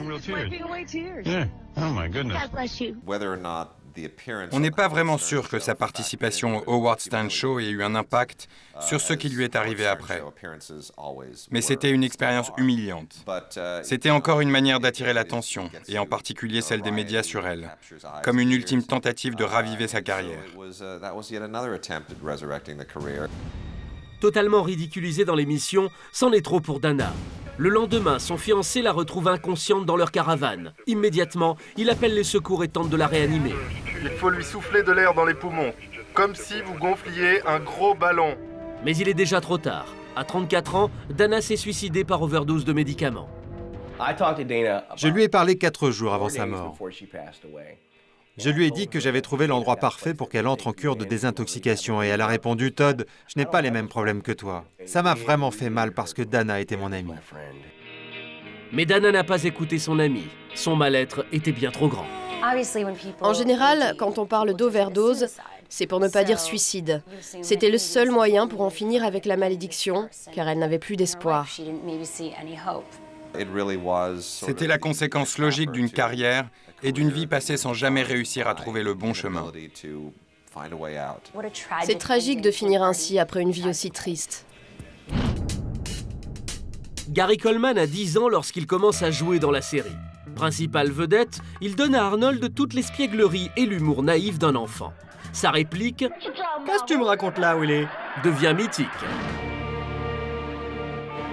C: On n'est pas vraiment sûr que sa participation au Howard Stern Show ait eu un impact sur ce qui lui est arrivé après. Mais c'était une expérience humiliante. C'était encore une manière d'attirer l'attention, et en particulier celle des médias sur elle, comme une ultime tentative de raviver sa carrière.
A: Totalement ridiculisée dans l'émission, c'en est trop pour Dana. Le lendemain, son fiancé la retrouve inconsciente dans leur caravane. Immédiatement, il appelle les secours et tente de la réanimer.
L: Il faut lui souffler de l'air dans les poumons, comme si vous gonfliez un gros ballon.
A: Mais il est déjà trop tard. À 34 ans, Dana s'est suicidée par overdose de médicaments.
K: Je lui ai parlé 4 jours avant sa mort. Je lui ai dit que j'avais trouvé l'endroit parfait pour qu'elle entre en cure de désintoxication et elle a répondu « Todd, je n'ai pas les mêmes problèmes que toi. » Ça m'a vraiment fait mal parce que Dana était mon amie.
A: Mais Dana n'a pas écouté son amie. Son mal-être était bien trop grand.
B: En général, quand on parle d'overdose, c'est pour ne pas dire suicide. C'était le seul moyen pour en finir avec la malédiction, car elle n'avait plus d'espoir.
C: C'était la conséquence logique d'une carrière et d'une vie passée sans jamais réussir à trouver le bon chemin.
B: C'est tragique de finir ainsi après une vie aussi triste.
A: Gary Coleman a 10 ans lorsqu'il commence à jouer dans la série. Principale vedette, il donne à Arnold toute l'espièglerie et l'humour naïf d'un enfant. Sa réplique «
E: Qu'est-ce que tu me racontes là, Willy ?»
A: devient mythique.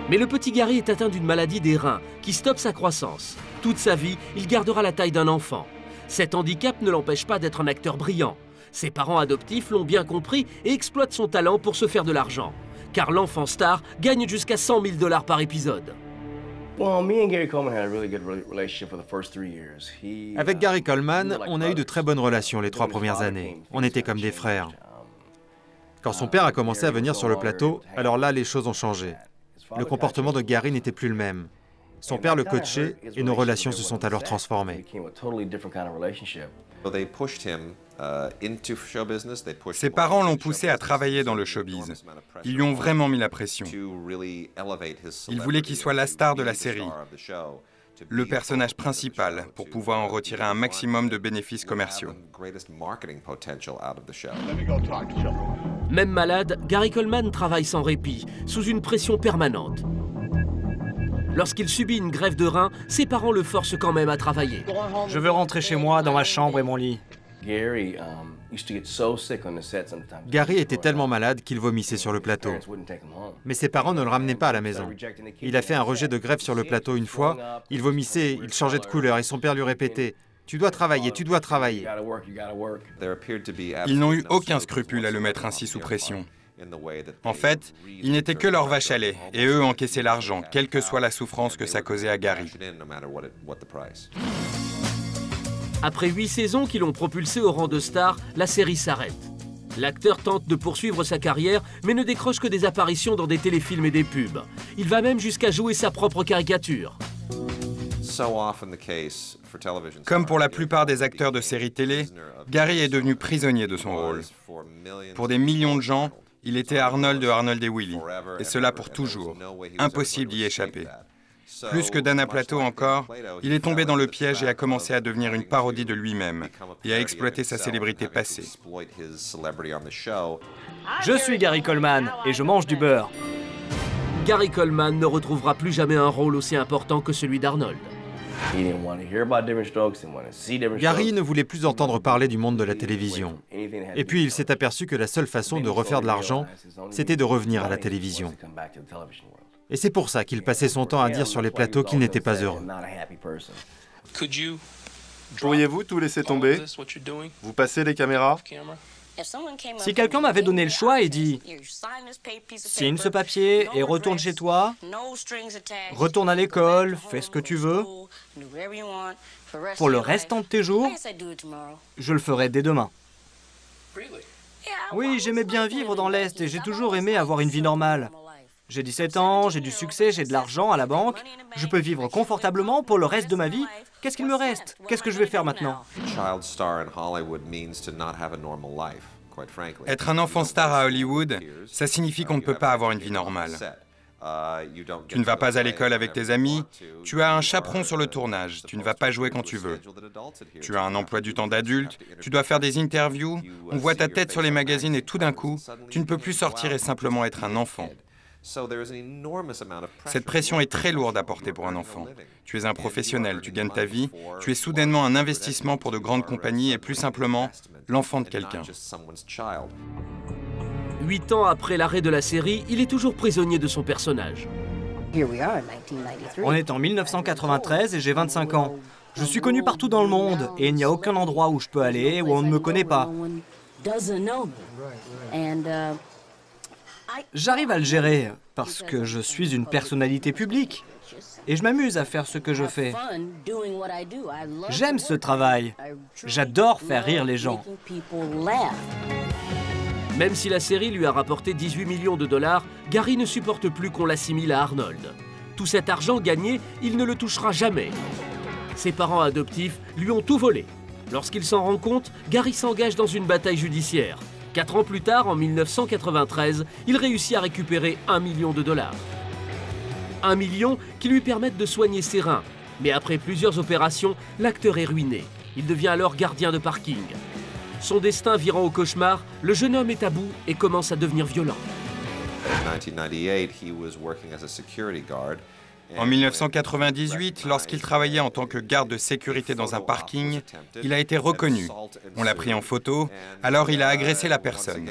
A: Mais le petit Gary est atteint d'une maladie des reins qui stoppe sa croissance. Toute sa vie, il gardera la taille d'un enfant. Cet handicap ne l'empêche pas d'être un acteur brillant. Ses parents adoptifs l'ont bien compris et exploitent son talent pour se faire de l'argent. Car l'enfant star gagne jusqu'à 100 000 $ par épisode.
K: Avec Gary Coleman, on a eu de très bonnes relations les 3 premières années. On était comme des frères. Quand son père a commencé à venir sur le plateau, alors là, les choses ont changé. Le comportement de Gary n'était plus le même. Son père le coachait et nos relations se sont alors transformées.
C: Ses parents l'ont poussé à travailler dans le showbiz. Ils lui ont vraiment mis la pression. Ils voulaient qu'il soit la star de la série, le personnage principal, pour pouvoir en retirer un maximum de bénéfices commerciaux.
A: Même malade, Gary Coleman travaille sans répit, sous une pression permanente. Lorsqu'il subit une greffe de rein, ses parents le forcent quand même à travailler.
E: Je veux rentrer chez moi, dans ma chambre et mon lit.
K: Gary était tellement malade qu'il vomissait sur le plateau. Mais ses parents ne le ramenaient pas à la maison. Il a fait un rejet de greffe sur le plateau une fois. Il vomissait, il changeait de couleur et son père lui répétait « Tu dois travailler, tu dois travailler ».
C: Ils n'ont eu aucun scrupule à le mettre ainsi sous pression. En fait, ils n'étaient que leur vache à lait, et eux encaissaient l'argent, quelle que soit la souffrance que ça causait à Gary.
A: Après 8 saisons qui l'ont propulsé au rang de star, la série s'arrête. L'acteur tente de poursuivre sa carrière, mais ne décroche que des apparitions dans des téléfilms et des pubs. Il va même jusqu'à jouer sa propre caricature.
C: Comme pour la plupart des acteurs de séries télé, Gary est devenu prisonnier de son rôle. Pour des millions de gens, il était Arnold de Arnold et Willy, et cela pour toujours. Impossible d'y échapper. Plus que Dana Plato encore, il est tombé dans le piège et a commencé à devenir une parodie de lui-même et à exploiter sa célébrité passée.
E: Je suis Gary Coleman et je mange du beurre.
A: Gary Coleman ne retrouvera plus jamais un rôle aussi important que celui d'Arnold.
K: Gary ne voulait plus entendre parler du monde de la télévision. Et puis il s'est aperçu que la seule façon de refaire de l'argent, c'était de revenir à la télévision. Et c'est pour ça qu'il passait son temps à dire sur les plateaux qu'il n'était pas heureux.
L: Pourriez-vous tout laisser tomber? Vous passez les caméras?
E: Si quelqu'un m'avait donné le choix et dit « Signe ce papier et retourne chez toi, retourne à l'école, fais ce que tu veux, pour le restant de tes jours, je le ferai dès demain. » Oui, j'aimais bien vivre dans l'Est et j'ai toujours aimé avoir une vie normale. J'ai 17 ans, j'ai du succès, j'ai de l'argent à la banque. Je peux vivre confortablement pour le reste de ma vie. Qu'est-ce qu'il me reste? Qu'est-ce que je vais faire maintenant?
C: Être un enfant star à Hollywood, ça signifie qu'on ne peut pas avoir une vie normale. Tu ne vas pas à l'école avec tes amis, tu as un chaperon sur le tournage, tu ne vas pas jouer quand tu veux. Tu as un emploi du temps d'adulte, tu dois faire des interviews, on voit ta tête sur les magazines et tout d'un coup, tu ne peux plus sortir et simplement être un enfant. Cette pression est très lourde à porter pour un enfant. Tu es un professionnel, tu gagnes ta vie, tu es soudainement un investissement pour de grandes compagnies et plus simplement l'enfant de quelqu'un.
A: 8 ans après l'arrêt de la série, il est toujours prisonnier de son personnage.
E: On est en 1993 et j'ai 25 ans. Je suis connu partout dans le monde et il n'y a aucun endroit où je peux aller où on ne me connaît pas. J'arrive à le gérer parce que je suis une personnalité publique et je m'amuse à faire ce que je fais. J'aime ce travail. J'adore faire rire les gens.
A: Même si la série lui a rapporté 18 millions de dollars, Gary ne supporte plus qu'on l'assimile à Arnold. Tout cet argent gagné, il ne le touchera jamais. Ses parents adoptifs lui ont tout volé. Lorsqu'il s'en rend compte, Gary s'engage dans une bataille judiciaire. 4 ans plus tard, en 1993, il réussit à récupérer 1 million de dollars. 1 million qui lui permettent de soigner ses reins. Mais après plusieurs opérations, l'acteur est ruiné. Il devient alors gardien de parking. Son destin virant au cauchemar, le jeune homme est à bout et commence à devenir violent.
C: En 1998, lorsqu'il travaillait en tant que garde de sécurité dans un parking, il a été reconnu. On l'a pris en photo, alors il a agressé la personne.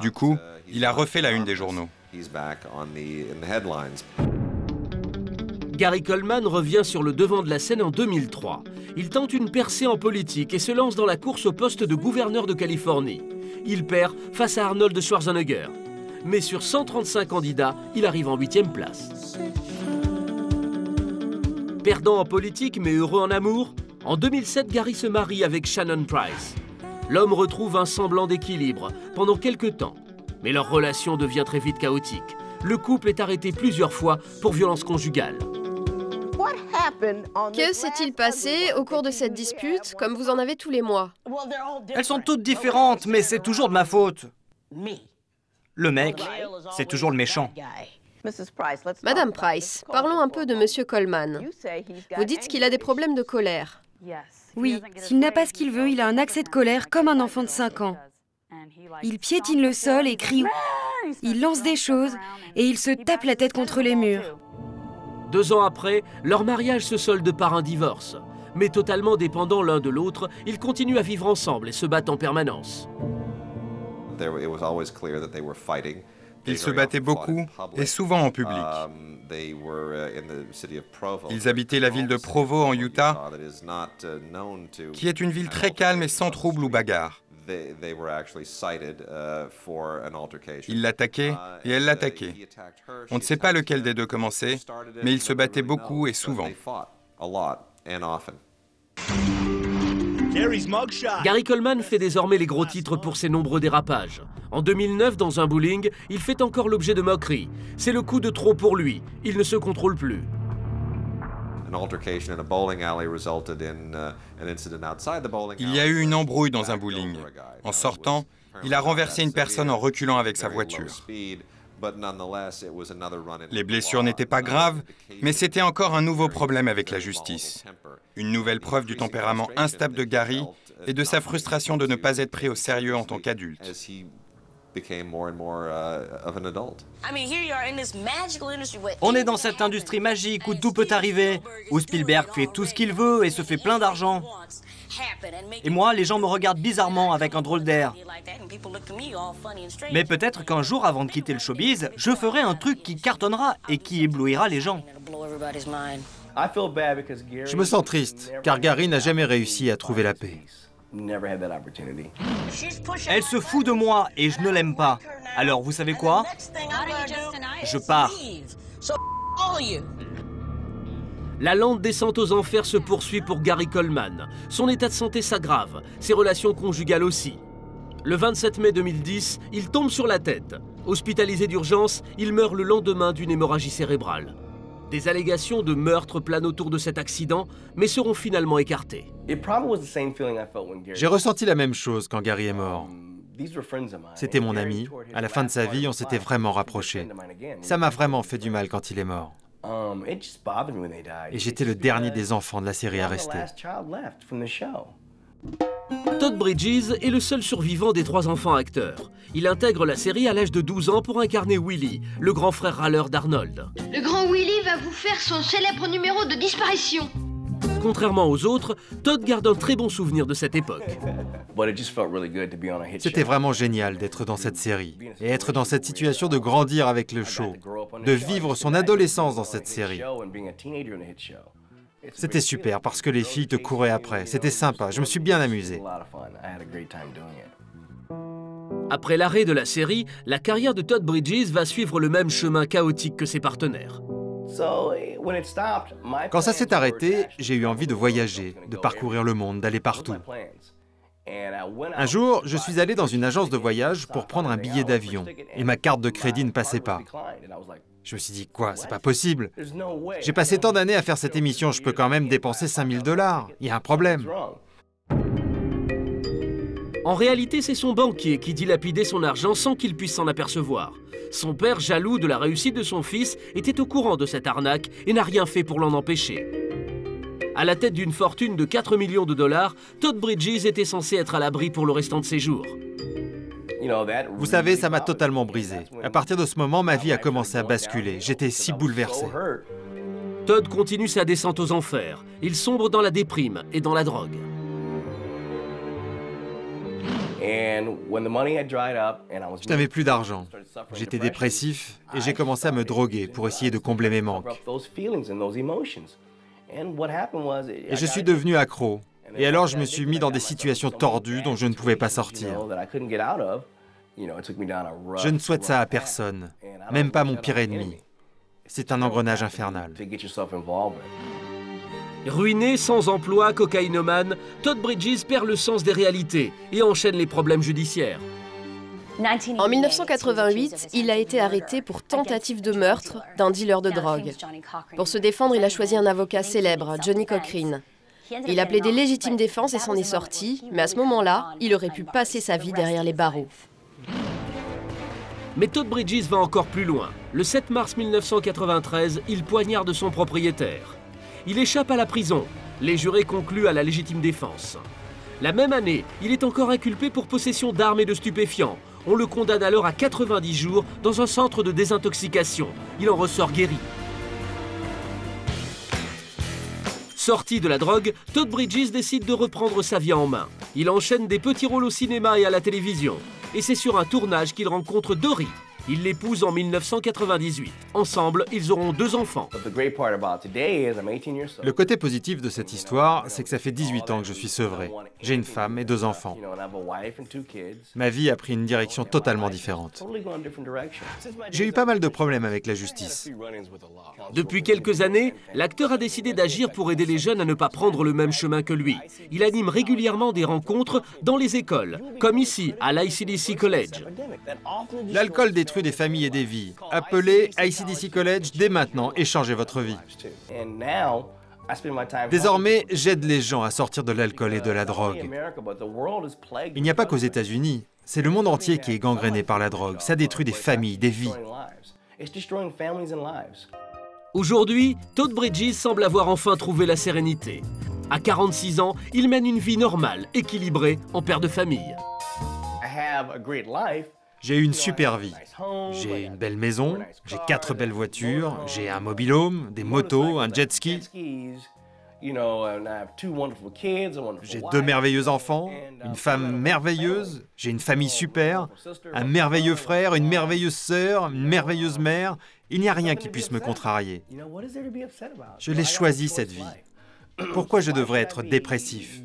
C: Du coup, il a refait la une des journaux.
A: Gary Coleman revient sur le devant de la scène en 2003. Il tente une percée en politique et se lance dans la course au poste de gouverneur de Californie. Il perd face à Arnold Schwarzenegger. Mais sur 135 candidats, il arrive en 8e place. Perdant en politique mais heureux en amour, en 2007, Gary se marie avec Shannon Price. L'homme retrouve un semblant d'équilibre pendant quelques temps. Mais leur relation devient très vite chaotique. Le couple est arrêté plusieurs fois pour violence conjugale.
B: Que s'est-il passé au cours de cette dispute, comme vous en avez tous les mois?
E: Elles sont toutes différentes, mais c'est toujours de ma faute. Le mec, c'est toujours le méchant.
B: Madame Price, parlons un peu de Monsieur Coleman. Vous dites qu'il a des problèmes de colère.
I: Oui, s'il n'a pas ce qu'il veut, il a un accès de colère comme un enfant de 5 ans. Il piétine le sol et crie. Il lance des choses et il se tape la tête contre les murs.
A: 2 ans après, leur mariage se solde par un divorce. Mais totalement dépendants l'un de l'autre, ils continuent à vivre ensemble et se battent en permanence.
C: Ils se battaient beaucoup et souvent en public. Ils habitaient la ville de Provo en Utah, qui est une ville très calme et sans trouble ou bagarre. Il l'attaquait et elle l'attaquait. On ne sait pas lequel des deux commençait, mais ils se battaient beaucoup et souvent.
A: Gary Coleman fait désormais les gros titres pour ses nombreux dérapages. En 2009, dans un bowling, il fait encore l'objet de moqueries. C'est le coup de trop pour lui. Il ne se contrôle plus.
C: Il y a eu une embrouille dans un bowling. En sortant, il a renversé une personne en reculant avec sa voiture. Les blessures n'étaient pas graves, mais c'était encore un nouveau problème avec la justice. Une nouvelle preuve du tempérament instable de Gary et de sa frustration de ne pas être pris au sérieux en tant qu'adulte.
E: On est dans cette industrie magique où tout peut arriver, où Spielberg fait tout ce qu'il veut et se fait plein d'argent. Et moi, les gens me regardent bizarrement avec un drôle d'air. Mais peut-être qu'un jour, avant de quitter le showbiz, je ferai un truc qui cartonnera et qui éblouira les gens.
K: Je me sens triste, car Gary n'a jamais réussi à trouver la paix.
E: Elle se fout de moi et je ne l'aime pas. Alors, vous savez quoi? Je pars.
A: La lente descente aux enfers se poursuit pour Gary Coleman. Son état de santé s'aggrave, ses relations conjugales aussi. Le 27 mai 2010, il tombe sur la tête. Hospitalisé d'urgence, il meurt le lendemain d'une hémorragie cérébrale. Des allégations de meurtre planent autour de cet accident, mais seront finalement écartées.
K: J'ai ressenti la même chose quand Gary est mort. C'était mon ami. À la fin de sa vie, on s'était vraiment rapprochés. Ça m'a vraiment fait du mal quand il est mort. Et j'étais le dernier des enfants de la série à rester.
A: Todd Bridges est le seul survivant des 3 enfants acteurs. Il intègre la série à l'âge de 12 ans pour incarner Willie, le grand frère râleur d'Arnold.
P: Le grand Willie va vous faire son célèbre numéro de disparition.
A: Contrairement aux autres, Todd garde un très bon souvenir de cette époque.
K: C'était vraiment génial d'être dans cette série et être dans cette situation de grandir avec le show, de vivre son adolescence dans cette série. C'était super parce que les filles te couraient après. C'était sympa, je me suis bien amusé.
A: Après l'arrêt de la série, la carrière de Todd Bridges va suivre le même chemin chaotique que ses partenaires.
K: Quand ça s'est arrêté, j'ai eu envie de voyager, de parcourir le monde, d'aller partout. Un jour, je suis allé dans une agence de voyage pour prendre un billet d'avion et ma carte de crédit ne passait pas. Je me suis dit, quoi, c'est pas possible. J'ai passé tant d'années à faire cette émission, je peux quand même dépenser 5 000 $. Il y a un problème.
A: En réalité, c'est son banquier qui dilapidait son argent sans qu'il puisse s'en apercevoir. Son père, jaloux de la réussite de son fils, était au courant de cette arnaque et n'a rien fait pour l'en empêcher. À la tête d'une fortune de 4 millions de $, Todd Bridges était censé être à l'abri pour le restant de ses jours.
K: Vous savez, ça m'a totalement brisé. À partir de ce moment, ma vie a commencé à basculer. J'étais si bouleversé.
A: Todd continue sa descente aux enfers. Il sombre dans la déprime et dans la drogue.
K: Je n'avais plus d'argent. J'étais dépressif et j'ai commencé à me droguer pour essayer de combler mes manques. Et je suis devenu accro. Et alors je me suis mis dans des situations tordues dont je ne pouvais pas sortir. Je ne souhaite ça à personne, même pas mon pire ennemi. C'est un engrenage infernal.
A: Ruiné, sans emploi, cocaïnomane, Todd Bridges perd le sens des réalités et enchaîne les problèmes judiciaires.
B: En 1988, il a été arrêté pour tentative de meurtre d'un dealer de drogue. Pour se défendre, il a choisi un avocat célèbre, Johnny Cochran. Il a plaidé légitime défense et s'en est sorti, mais à ce moment-là, il aurait pu passer sa vie derrière les barreaux.
A: Mais Todd Bridges va encore plus loin. Le 7 mars 1993, il poignarde son propriétaire. Il échappe à la prison. Les jurés concluent à la légitime défense. La même année, il est encore inculpé pour possession d'armes et de stupéfiants. On le condamne alors à 90 jours dans un centre de désintoxication. Il en ressort guéri. Sorti de la drogue, Todd Bridges décide de reprendre sa vie en main. Il enchaîne des petits rôles au cinéma et à la télévision. Et c'est sur un tournage qu'il rencontre Dory. Il l'épouse en 1998. Ensemble, ils auront 2 enfants.
K: Le côté positif de cette histoire, c'est que ça fait 18 ans que je suis sevré. J'ai une femme et 2 enfants. Ma vie a pris une direction totalement différente. J'ai eu pas mal de problèmes avec la justice.
A: Depuis quelques années, l'acteur a décidé d'agir pour aider les jeunes à ne pas prendre le même chemin que lui. Il anime régulièrement des rencontres dans les écoles, comme ici, à l'ICDC College.
K: L'alcool détruit des familles et des vies. Appelez ICDC College dès maintenant et changez votre vie. Désormais, j'aide les gens à sortir de l'alcool et de la drogue. Il n'y a pas qu'aux États-Unis. C'est le monde entier qui est gangréné par la drogue. Ça détruit des familles, des vies.
A: Aujourd'hui, Todd Bridges semble avoir enfin trouvé la sérénité. À 46 ans, il mène une vie normale, équilibrée, en père de famille.
K: J'ai eu une super vie. J'ai une belle maison, j'ai 4 belles voitures, j'ai un mobil-home, des motos, un jet ski. J'ai 2 merveilleux enfants, une femme merveilleuse, j'ai une famille super, un merveilleux frère, une merveilleuse sœur, une merveilleuse mère. Il n'y a rien qui puisse me contrarier. Je l'ai choisi, cette vie. Pourquoi je devrais être dépressif ?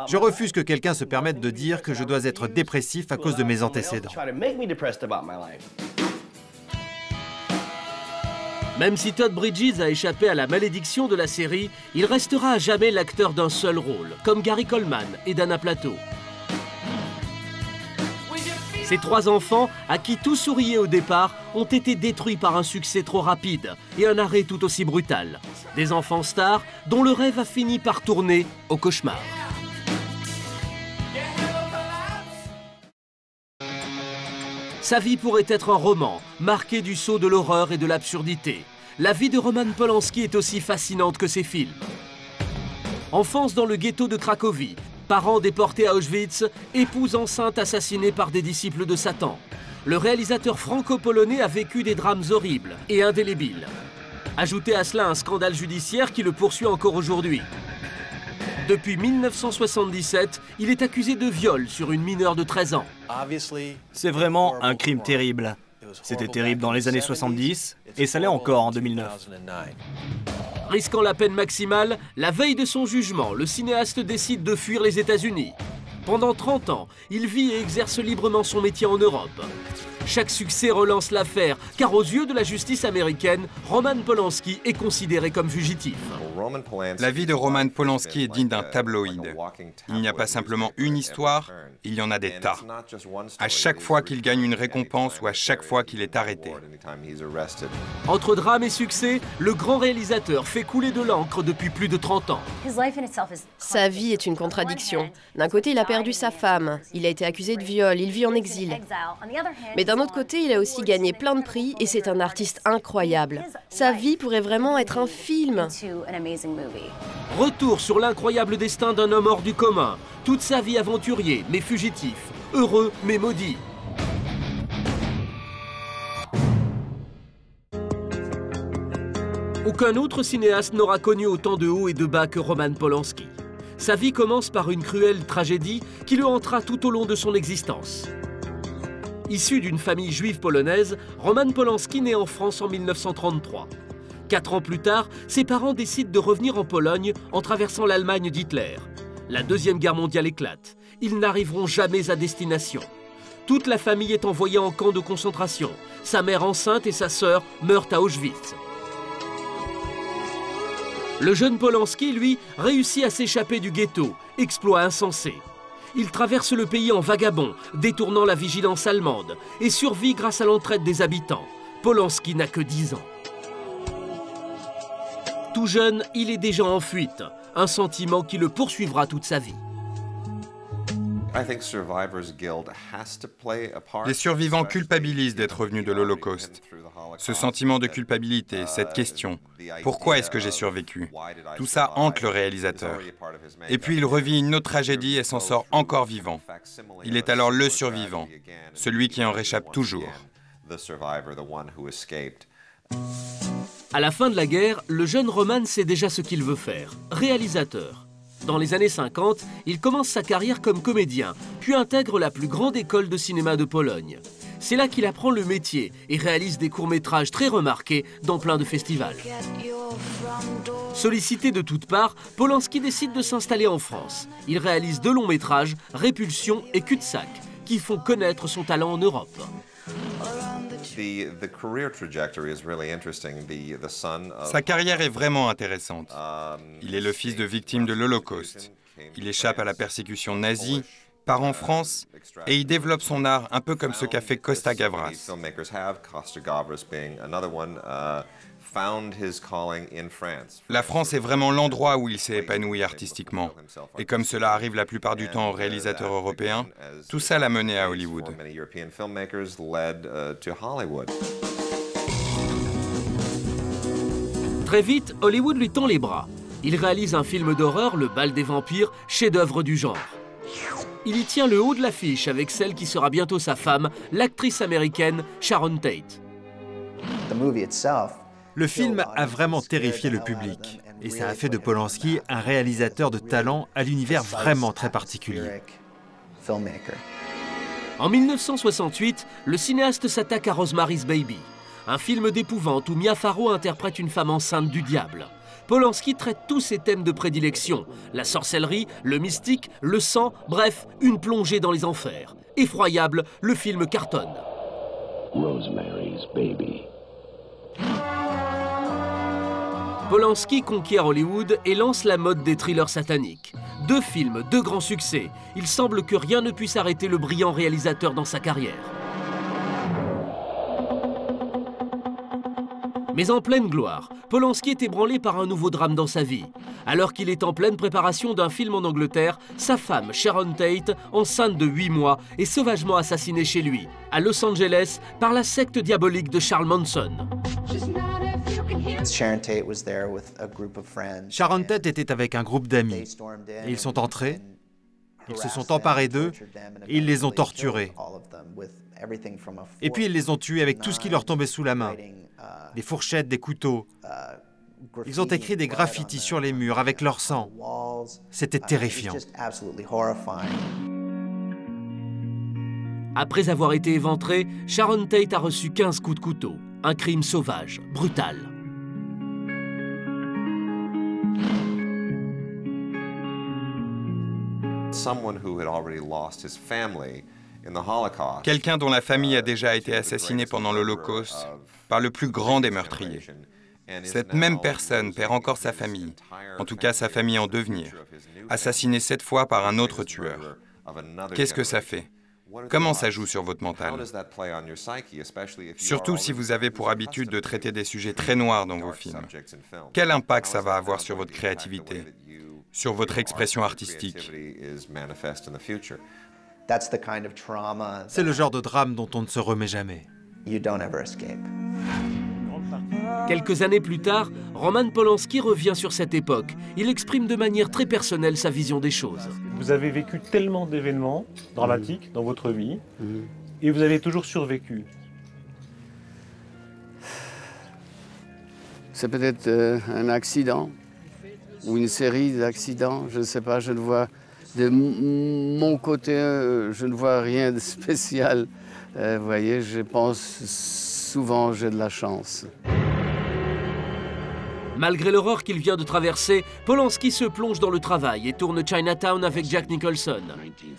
K: Je refuse que quelqu'un se permette de dire que je dois être dépressif à cause de mes antécédents.
A: Même si Todd Bridges a échappé à la malédiction de la série, il restera à jamais l'acteur d'un seul rôle, comme Gary Coleman et Dana Plato. Ces 3 enfants, à qui tout souriait au départ, ont été détruits par un succès trop rapide et un arrêt tout aussi brutal. Des enfants stars dont le rêve a fini par tourner au cauchemar. Sa vie pourrait être un roman, marqué du sceau de l'horreur et de l'absurdité. La vie de Roman Polanski est aussi fascinante que ses films. Enfance dans le ghetto de Cracovie, parents déportés à Auschwitz, épouse enceinte assassinée par des disciples de Satan. Le réalisateur franco-polonais a vécu des drames horribles et indélébiles. Ajoutez à cela un scandale judiciaire qui le poursuit encore aujourd'hui. Depuis 1977, il est accusé de viol sur une mineure de 13 ans.
E: C'est vraiment un crime terrible. C'était terrible dans les années 70 et ça l'est encore en 2009.
A: Risquant la peine maximale, la veille de son jugement, le cinéaste décide de fuir les États-Unis. Pendant 30 ans, il vit et exerce librement son métier en Europe. Chaque succès relance l'affaire, car aux yeux de la justice américaine, Roman Polanski est considéré comme fugitif.
C: La vie de Roman Polanski est digne d'un tabloïd. Il n'y a pas simplement une histoire, il y en a des tas. À chaque fois qu'il gagne une récompense ou à chaque fois qu'il est arrêté.
A: Entre drame et succès, le grand réalisateur fait couler de l'encre depuis plus de 30 ans.
B: Sa vie est une contradiction. D'un côté, il a perdu sa femme, il a été accusé de viol, il vit en exil. Mais d'un autre côté, il a aussi gagné plein de prix et c'est un artiste incroyable. Sa vie pourrait vraiment être un film.
A: Retour sur l'incroyable destin d'un homme hors du commun. Toute sa vie aventurier, mais fugitif. Heureux, mais maudit. Aucun autre cinéaste n'aura connu autant de hauts et de bas que Roman Polanski. Sa vie commence par une cruelle tragédie qui le hantera tout au long de son existence. Issu d'une famille juive polonaise, Roman Polanski naît en France en 1933. 4 ans plus tard, ses parents décident de revenir en Pologne en traversant l'Allemagne d'Hitler. La Deuxième Guerre mondiale éclate. Ils n'arriveront jamais à destination. Toute la famille est envoyée en camp de concentration. Sa mère enceinte et sa sœur meurent à Auschwitz. Le jeune Polanski, lui, réussit à s'échapper du ghetto, exploit insensé. Il traverse le pays en vagabond, détournant la vigilance allemande, et survit grâce à l'entraide des habitants. Polanski n'a que 10 ans. Tout jeune, il est déjà en fuite, un sentiment qui le poursuivra toute sa vie.
C: Les survivants culpabilisent d'être revenus de l'Holocauste. Ce sentiment de culpabilité, cette question, pourquoi est-ce que j'ai survécu? Tout ça hante le réalisateur. Et puis il revit une autre tragédie et s'en sort encore vivant. Il est alors le survivant, celui qui en réchappe toujours.
A: À la fin de la guerre, le jeune Roman sait déjà ce qu'il veut faire, réalisateur. Dans les années 50, il commence sa carrière comme comédien, puis intègre la plus grande école de cinéma de Pologne. C'est là qu'il apprend le métier et réalise des courts-métrages très remarqués dans plein de festivals. Sollicité de toutes parts, Polanski décide de s'installer en France. Il réalise 2 longs-métrages, Répulsion et Cul-de-sac, qui font connaître son talent en Europe.
C: Sa carrière est vraiment intéressante. Il est le fils de victimes de l'Holocauste. Il échappe à la persécution nazie, part en France et il développe son art un peu comme ce qu'a fait Costa Gavras. La France est vraiment l'endroit où il s'est épanoui artistiquement. Et comme cela arrive la plupart du temps aux réalisateurs européens, tout ça l'a mené à Hollywood.
A: Très vite, Hollywood lui tend les bras. Il réalise un film d'horreur, Le Bal des Vampires, chef-d'œuvre du genre. Il y tient le haut de l'affiche avec celle qui sera bientôt sa femme, l'actrice américaine Sharon Tate.
K: Le film a vraiment terrifié le public et ça a fait de Polanski un réalisateur de talent à l'univers vraiment très particulier.
A: En 1968, le cinéaste s'attaque à Rosemary's Baby, un film d'épouvante où Mia Farrow interprète une femme enceinte du diable. Polanski traite tous ses thèmes de prédilection, la sorcellerie, le mystique, le sang, bref, une plongée dans les enfers. Effroyable, le film cartonne. Rosemary's Baby. Polanski conquiert Hollywood et lance la mode des thrillers sataniques. 2 films, 2 grands succès. Il semble que rien ne puisse arrêter le brillant réalisateur dans sa carrière. Mais en pleine gloire, Polanski est ébranlé par un nouveau drame dans sa vie. Alors qu'il est en pleine préparation d'un film en Angleterre, sa femme, Sharon Tate, enceinte de 8 mois, est sauvagement assassinée chez lui, à Los Angeles, par la secte diabolique de Charles Manson.
K: Sharon Tate était avec un groupe d'amis. Et ils sont entrés, ils se sont emparés d'eux, et ils les ont torturés. Et puis ils les ont tués avec tout ce qui leur tombait sous la main. Des fourchettes, des couteaux. Ils ont écrit des graffitis sur les murs avec leur sang. C'était terrifiant.
A: Après avoir été éventrée, Sharon Tate a reçu 15 coups de couteau. Un crime sauvage, brutal.
C: Quelqu'un dont la famille a déjà été assassinée pendant l'Holocauste par le plus grand des meurtriers. Cette même personne perd encore sa famille, en tout cas sa famille en devenir, assassinée 7 fois par un autre tueur. Qu'est-ce que ça fait? Comment ça joue sur votre mental? Surtout si vous avez pour habitude de traiter des sujets très noirs dans vos films. Quel impact ça va avoir sur votre créativité, sur votre expression artistique?
K: C'est le genre de drame dont on ne se remet jamais.
A: Quelques années plus tard, Roman Polanski revient sur cette époque. Il exprime de manière très personnelle sa vision des choses.
Q: Vous avez vécu tellement d'événements dramatiques dans votre vie et vous avez toujours survécu.
R: C'est peut-être un accident ou une série d'accidents, je ne sais pas, je ne vois... De mon côté, je ne vois rien de spécial. Vous voyez, je pense souvent j'ai de la chance.
A: Malgré l'horreur qu'il vient de traverser, Polanski se plonge dans le travail et tourne Chinatown avec Jack Nicholson.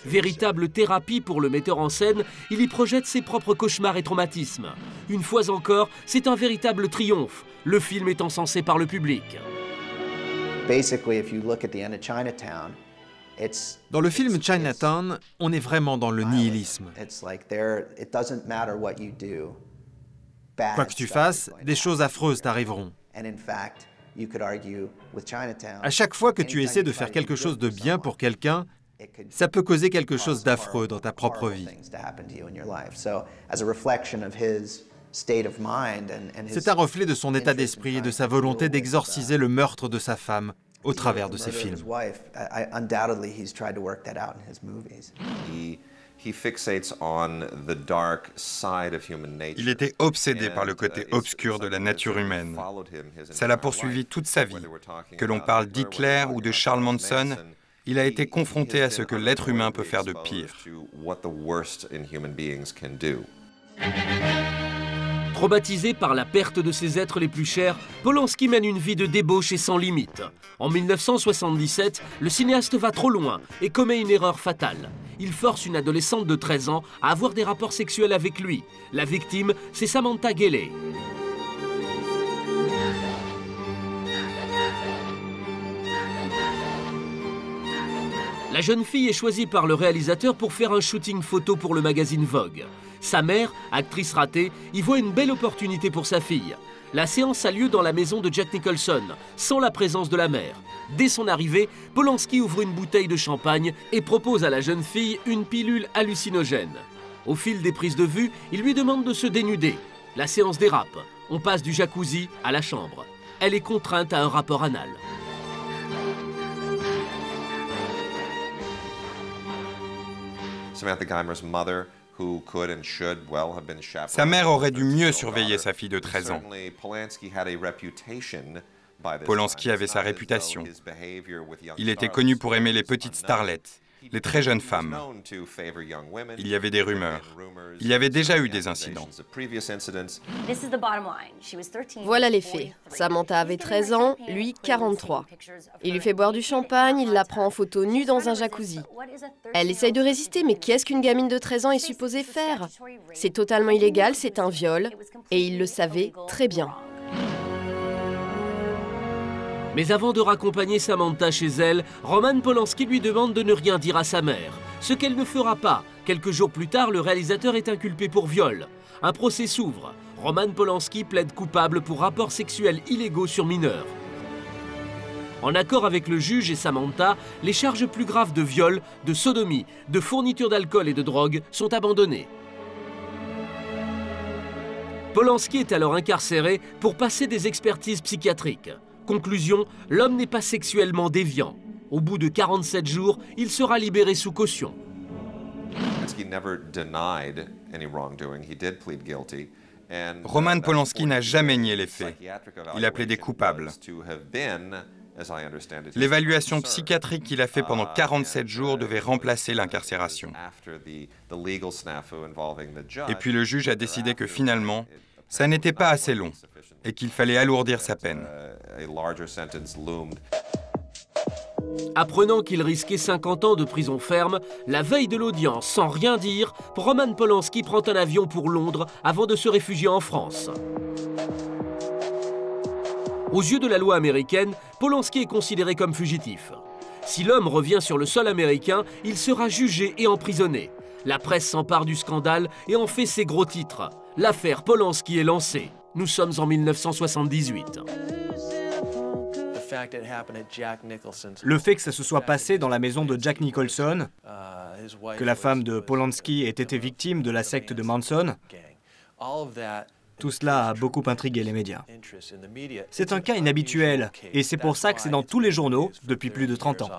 A: Véritable thérapie pour le metteur en scène, il y projette ses propres cauchemars et traumatismes. Une fois encore, c'est un véritable triomphe. Le film est encensé par le public.
K: Dans le film Chinatown, on est vraiment dans le nihilisme. Quoi que tu fasses, des choses affreuses t'arriveront. À chaque fois que tu essaies de faire quelque chose de bien pour quelqu'un, ça peut causer quelque chose d'affreux dans ta propre vie. C'est un reflet de son état d'esprit et de sa volonté d'exorciser le meurtre de sa femme au travers de ses films.
C: Il était obsédé par le côté obscur de la nature humaine. Ça l'a poursuivi toute sa vie. Que l'on parle d'Hitler ou de Charles Manson, il a été confronté à ce que l'être humain peut faire de pire.
A: Traumatisé par la perte de ses êtres les plus chers, Polanski mène une vie de débauche et sans limite. En 1977, le cinéaste va trop loin et commet une erreur fatale. Il force une adolescente de 13 ans à avoir des rapports sexuels avec lui. La victime, c'est Samantha Gailey. La jeune fille est choisie par le réalisateur pour faire un shooting photo pour le magazine Vogue. Sa mère, actrice ratée, y voit une belle opportunité pour sa fille. La séance a lieu dans la maison de Jack Nicholson, sans la présence de la mère. Dès son arrivée, Polanski ouvre une bouteille de champagne et propose à la jeune fille une pilule hallucinogène. Au fil des prises de vue, il lui demande de se dénuder. La séance dérape. On passe du jacuzzi à la chambre. Elle est contrainte à un rapport anal.
C: Sa mère aurait dû mieux surveiller sa fille de 13 ans. Polanski avait sa réputation. Il était connu pour aimer les petites starlettes, les très jeunes femmes. Il y avait des rumeurs. Il y avait déjà eu des incidents.
B: Voilà les faits. Samantha avait 13 ans, lui 43. Il lui fait boire du champagne, il la prend en photo nue dans un jacuzzi. Elle essaye de résister, mais qu'est-ce qu'une gamine de 13 ans est supposée faire? C'est totalement illégal, c'est un viol, et il le savait très bien.
A: Mais avant de raccompagner Samantha chez elle, Roman Polanski lui demande de ne rien dire à sa mère. Ce qu'elle ne fera pas. Quelques jours plus tard, le réalisateur est inculpé pour viol. Un procès s'ouvre. Roman Polanski plaide coupable pour rapports sexuels illégaux sur mineurs. En accord avec le juge et Samantha, les charges plus graves de viol, de sodomie, de fourniture d'alcool et de drogue sont abandonnées. Polanski est alors incarcéré pour passer des expertises psychiatriques. Conclusion, l'homme n'est pas sexuellement déviant. Au bout de 47 jours, il sera libéré sous caution.
C: Roman Polanski n'a jamais nié les faits. Il a plaidé coupable. L'évaluation psychiatrique qu'il a fait pendant 47 jours devait remplacer l'incarcération. Et puis le juge a décidé que finalement, ça n'était pas assez long et qu'il fallait alourdir sa peine.
A: Apprenant qu'il risquait 50 ans de prison ferme, la veille de l'audience, sans rien dire, Roman Polanski prend un avion pour Londres avant de se réfugier en France. Aux yeux de la loi américaine, Polanski est considéré comme fugitif. Si l'homme revient sur le sol américain, il sera jugé et emprisonné. La presse s'empare du scandale et en fait ses gros titres. L'affaire Polanski est lancée. Nous sommes en 1978.
E: Le fait que ça se soit passé dans la maison de Jack Nicholson, que la femme de Polanski ait été victime de la secte de Manson, tout cela a beaucoup intrigué les médias. C'est un cas inhabituel, et c'est pour ça que c'est dans tous les journaux depuis plus de 30 ans.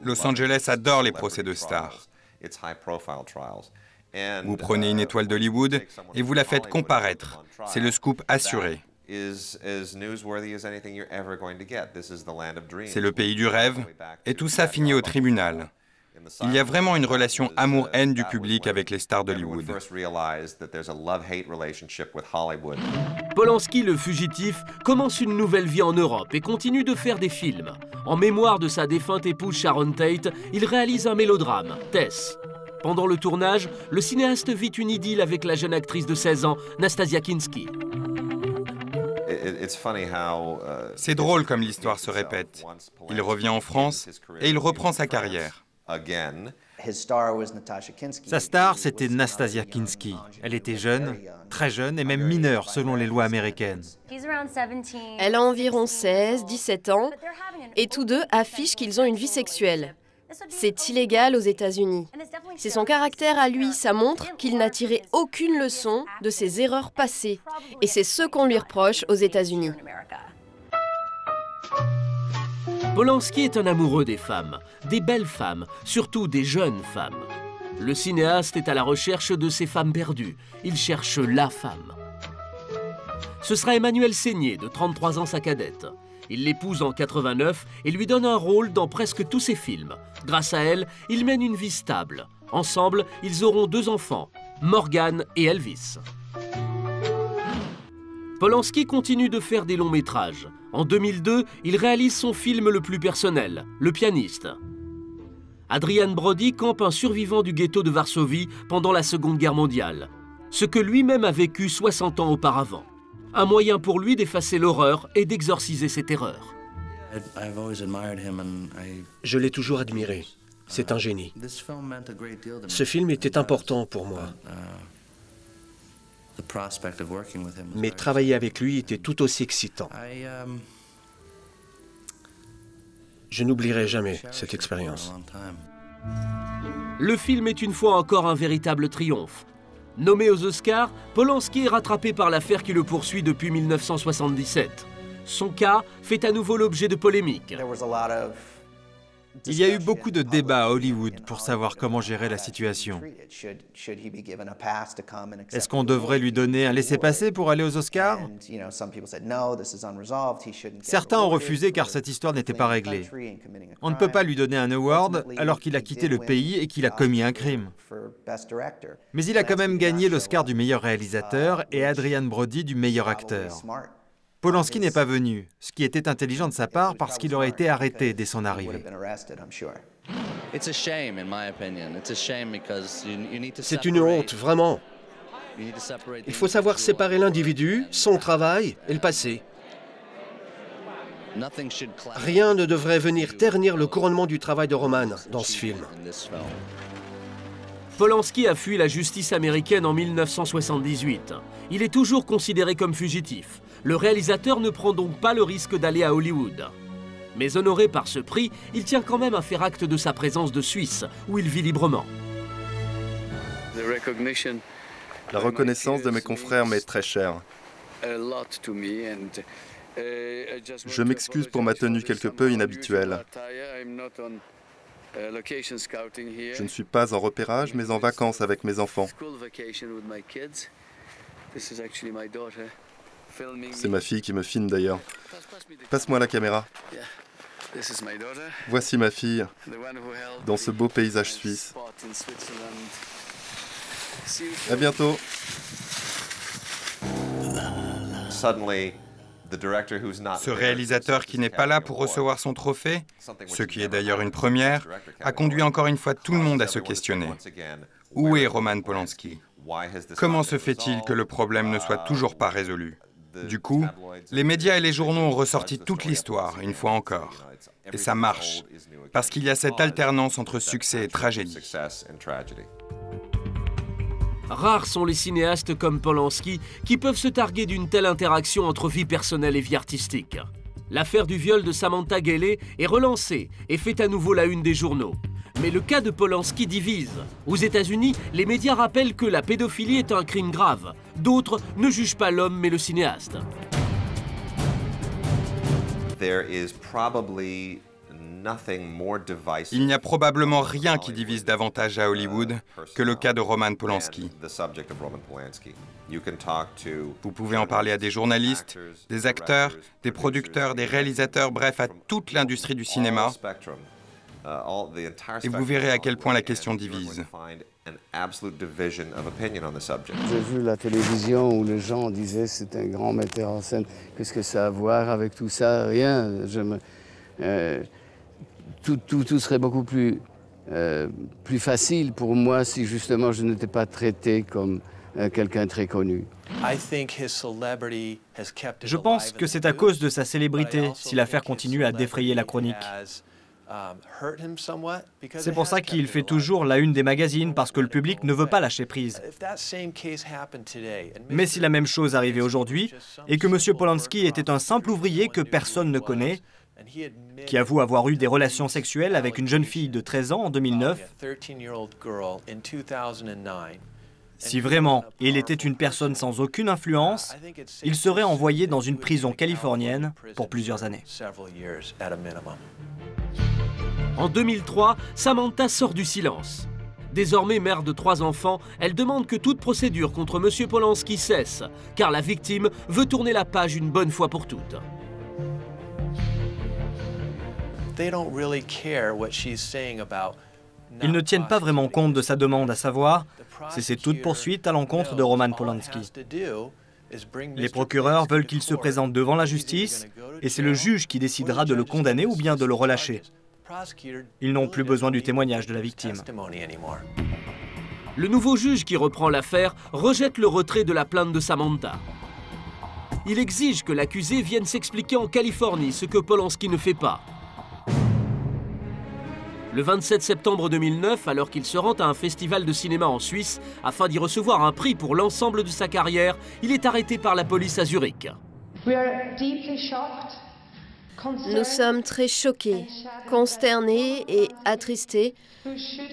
C: Los Angeles adore les procès de stars. Vous prenez une étoile d'Hollywood et vous la faites comparaître. C'est le scoop assuré. C'est le pays du rêve, et tout ça finit au tribunal. Il y a vraiment une relation amour-haine du public avec les stars d'Hollywood.
A: Polanski, le fugitif, commence une nouvelle vie en Europe et continue de faire des films. En mémoire de sa défunte épouse Sharon Tate, il réalise un mélodrame, Tess. Pendant le tournage, le cinéaste vit une idylle avec la jeune actrice de 16 ans, Nastasia Kinski.
C: C'est drôle comme l'histoire se répète. Il revient en France et il reprend sa carrière.
K: Sa star, c'était Nastasia Kinski. Elle était jeune, très jeune et même mineure selon les lois américaines.
B: Elle a environ 16, 17 ans et tous deux affichent qu'ils ont une vie sexuelle. C'est illégal aux États-Unis. C'est son caractère à lui, ça montre qu'il n'a tiré aucune leçon de ses erreurs passées. Et c'est ce qu'on lui reproche aux États-Unis.
A: Polanski est un amoureux des femmes, des belles femmes, surtout des jeunes femmes. Le cinéaste est à la recherche de ces femmes perdues. Il cherche la femme. Ce sera Emmanuelle Seigner, de 33 ans, sa cadette. Il l'épouse en 89 et lui donne un rôle dans presque tous ses films. Grâce à elle, il mène une vie stable. Ensemble, ils auront 2 enfants, Morgan et Elvis. Polanski continue de faire des longs métrages. En 2002, il réalise son film le plus personnel, Le pianiste. Adrian Brody campe un survivant du ghetto de Varsovie pendant la Seconde Guerre mondiale. Ce que lui-même a vécu 60 ans auparavant. Un moyen pour lui d'effacer l'horreur et d'exorciser ses terreurs.
S: Je l'ai toujours admiré. C'est un génie. Ce film était important pour moi. Mais travailler avec lui était tout aussi excitant. Je n'oublierai jamais cette expérience.
A: Le film est une fois encore un véritable triomphe. Nommé aux Oscars, Polanski est rattrapé par l'affaire qui le poursuit depuis 1977. Son cas fait à nouveau l'objet de polémiques.
K: Il y a eu beaucoup de débats à Hollywood pour savoir comment gérer la situation. Est-ce qu'on devrait lui donner un laissez-passer pour aller aux Oscars? Certains ont refusé car cette histoire n'était pas réglée. On ne peut pas lui donner un award alors qu'il a quitté le pays et qu'il a commis un crime. Mais il a quand même gagné l'Oscar du meilleur réalisateur et Adrian Brody du meilleur acteur. Polanski n'est pas venu, ce qui était intelligent de sa part parce qu'il aurait été arrêté dès son arrivée.
S: C'est une honte, vraiment. Il faut savoir séparer l'individu, son travail et le passé. Rien ne devrait venir ternir le couronnement du travail de Roman dans ce film.
A: Polanski a fui la justice américaine en 1978. Il est toujours considéré comme fugitif. Le réalisateur ne prend donc pas le risque d'aller à Hollywood. Mais honoré par ce prix, il tient quand même à faire acte de sa présence de Suisse, où il vit librement.
L: La reconnaissance de mes confrères m'est très chère. Je m'excuse pour ma tenue quelque peu inhabituelle. Je ne suis pas en repérage, mais en vacances avec mes enfants. C'est ma fille qui me filme d'ailleurs. Passe-moi la caméra. Voici ma fille, dans ce beau paysage suisse. À bientôt.
C: Ce réalisateur qui n'est pas là pour recevoir son trophée, ce qui est d'ailleurs une première, a conduit encore une fois tout le monde à se questionner. Où est Roman Polanski? Comment se fait-il que le problème ne soit toujours pas résolu? Du coup, les médias et les journaux ont ressorti toute l'histoire, une fois encore. Et ça marche, parce qu'il y a cette alternance entre succès et tragédie.
A: Rares sont les cinéastes comme Polanski qui peuvent se targuer d'une telle interaction entre vie personnelle et vie artistique. L'affaire du viol de Samantha Gailey est relancée et fait à nouveau la une des journaux. Mais le cas de Polanski divise. Aux États-Unis, les médias rappellent que la pédophilie est un crime grave. D'autres ne jugent pas l'homme mais le cinéaste.
C: Il n'y a probablement rien qui divise davantage à Hollywood que le cas de Roman Polanski. Vous pouvez en parler à des journalistes, des acteurs, des producteurs, des réalisateurs, bref, à toute l'industrie du cinéma. Et vous verrez à quel point la question divise.
R: J'ai vu la télévision où les gens disaient c'est un grand metteur en scène. Qu'est-ce que ça a à voir avec tout ça? Rien. Tout serait beaucoup plus facile pour moi si justement je n'étais pas traité comme quelqu'un de très connu.
E: Je pense que c'est à cause de sa célébrité si l'affaire continue à défrayer la chronique. C'est pour ça qu'il fait toujours la une des magazines, parce que le public ne veut pas lâcher prise. Mais si la même chose arrivait aujourd'hui, et que M. Polanski était un simple ouvrier que personne ne connaît, qui avoue avoir eu des relations sexuelles avec une jeune fille de 13 ans en 2009, si vraiment il était une personne sans aucune influence, il serait envoyé dans une prison californienne pour plusieurs années.
A: En 2003, Samantha sort du silence. Désormais mère de 3 enfants, elle demande que toute procédure contre M. Polanski cesse, car la victime veut tourner la page une bonne fois pour toutes.
E: Ils ne tiennent pas vraiment compte de sa demande, à savoir cesser toute poursuite à l'encontre de Roman Polanski. Les procureurs veulent qu'il se présente devant la justice et c'est le juge qui décidera de le condamner ou bien de le relâcher. Ils n'ont plus besoin du témoignage de la victime.
A: Le nouveau juge qui reprend l'affaire rejette le retrait de la plainte de Samantha. Il exige que l'accusé vienne s'expliquer en Californie, ce que Polanski ne fait pas. Le 27 septembre 2009, alors qu'il se rend à un festival de cinéma en Suisse, afin d'y recevoir un prix pour l'ensemble de sa carrière, il est arrêté par la police à Zurich.
B: Nous sommes très choqués, consternés et attristés,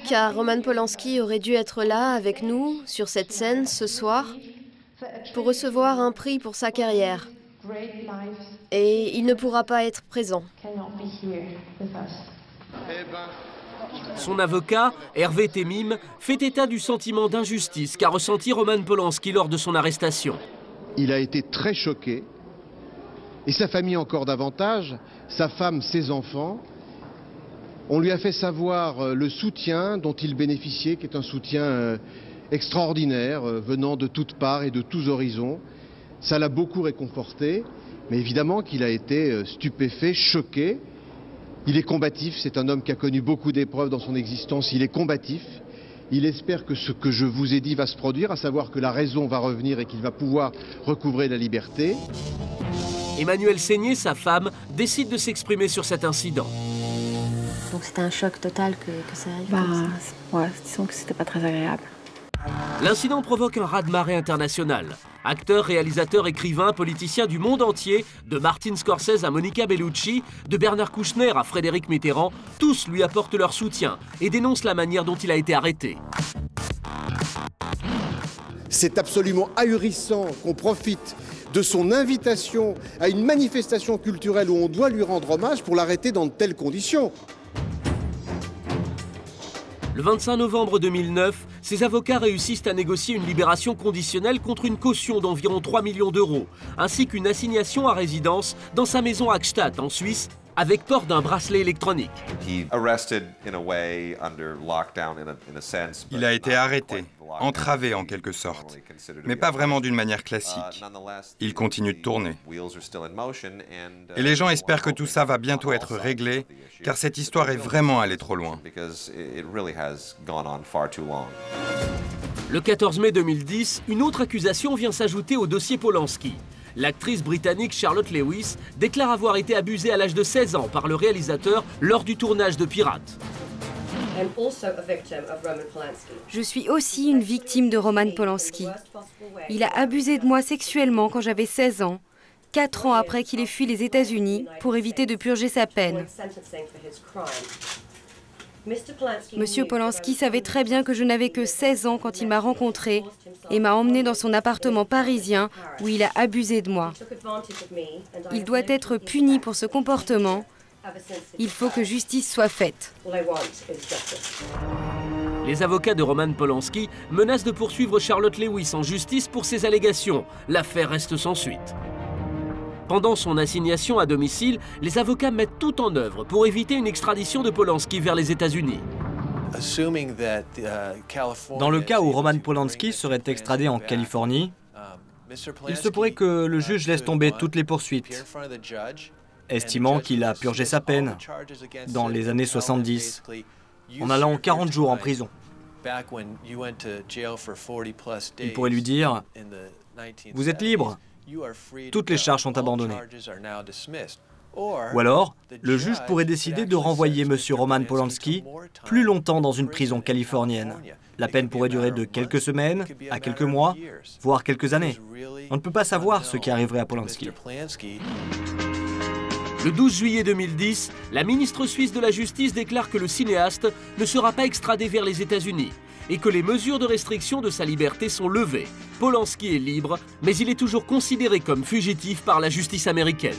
B: car Roman Polanski aurait dû être là avec nous, sur cette scène, ce soir, pour recevoir un prix pour sa carrière. Et il ne pourra pas être présent.
A: Son avocat, Hervé Temim, fait état du sentiment d'injustice qu'a ressenti Roman Polanski lors de son arrestation.
T: Il a été très choqué, et sa famille encore davantage, sa femme, ses enfants. On lui a fait savoir le soutien dont il bénéficiait, qui est un soutien extraordinaire, venant de toutes parts et de tous horizons. Ça l'a beaucoup réconforté, mais évidemment qu'il a été stupéfait, choqué. Il est combatif, c'est un homme qui a connu beaucoup d'épreuves dans son existence, il est combatif. Il espère que ce que je vous ai dit va se produire, à savoir que la raison va revenir et qu'il va pouvoir recouvrer la liberté.
A: Emmanuelle Seigné, sa femme, décide de s'exprimer sur cet incident.
U: Donc c'était un choc total que ça arrive comme ça.
V: Ouais, disons que c'était pas très agréable.
A: L'incident provoque un raz-de-marée international. Acteurs, réalisateurs, écrivains, politiciens du monde entier, de Martin Scorsese à Monica Bellucci, de Bernard Kouchner à Frédéric Mitterrand, tous lui apportent leur soutien et dénoncent la manière dont il a été arrêté.
T: C'est absolument ahurissant qu'on profite de son invitation à une manifestation culturelle où on doit lui rendre hommage pour l'arrêter dans de telles conditions.
A: Le 25 novembre 2009, ses avocats réussissent à négocier une libération conditionnelle contre une caution d'environ 3 millions d'euros, ainsi qu'une assignation à résidence dans sa maison à Gstaad, en Suisse, avec port d'un bracelet électronique.
C: Il a été arrêté, entravé en quelque sorte, mais pas vraiment d'une manière classique. Il continue de tourner. Et les gens espèrent que tout ça va bientôt être réglé, car cette histoire est vraiment allée trop loin.
A: Le 14 mai 2010, une autre accusation vient s'ajouter au dossier Polanski. L'actrice britannique Charlotte Lewis déclare avoir été abusée à l'âge de 16 ans par le réalisateur lors du tournage de Pirates.
I: Je suis aussi une victime de Roman Polanski. Il a abusé de moi sexuellement quand j'avais 16 ans, 4 ans après qu'il ait fui les États-Unis pour éviter de purger sa peine. Monsieur Polanski savait très bien que je n'avais que 16 ans quand il m'a rencontrée et m'a emmenée dans son appartement parisien où il a abusé de moi. Il doit être puni pour ce comportement. Il faut que justice soit faite.
A: Les avocats de Roman Polanski menacent de poursuivre Charlotte Lewis en justice pour ces allégations. L'affaire reste sans suite. Pendant son assignation à domicile, les avocats mettent tout en œuvre pour éviter une extradition de Polanski vers les États-Unis.
E: Dans le cas où Roman Polanski serait extradé en Californie, il se pourrait que le juge laisse tomber toutes les poursuites, estimant qu'il a purgé sa peine dans les années 70, en allant 40 jours en prison. Il pourrait lui dire « Vous êtes libre ». Toutes les charges sont abandonnées. Ou alors, le juge pourrait décider de renvoyer M. Roman Polanski plus longtemps dans une prison californienne. La peine pourrait durer de quelques semaines à quelques mois, voire quelques années. On ne peut pas savoir ce qui arriverait à Polanski.
A: Le 12 juillet 2010, la ministre suisse de la Justice déclare que le cinéaste ne sera pas extradé vers les États-Unis et que les mesures de restriction de sa liberté sont levées. Polanski est libre, mais il est toujours considéré comme fugitif par la justice américaine.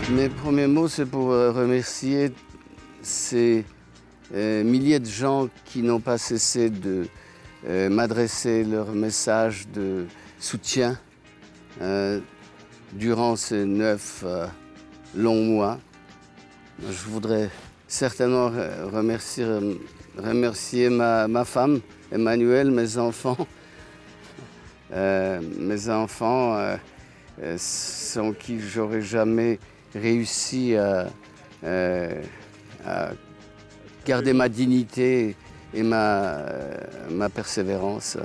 R: Mes premiers mots, c'est pour remercier ces milliers de gens qui n'ont pas cessé de m'adresser leurs messages de soutien durant ces 9 longs mois. Je voudrais certainement remercier ma femme, Emmanuelle, mes enfants. Sans qui j'aurais jamais réussi à garder ma dignité et ma persévérance.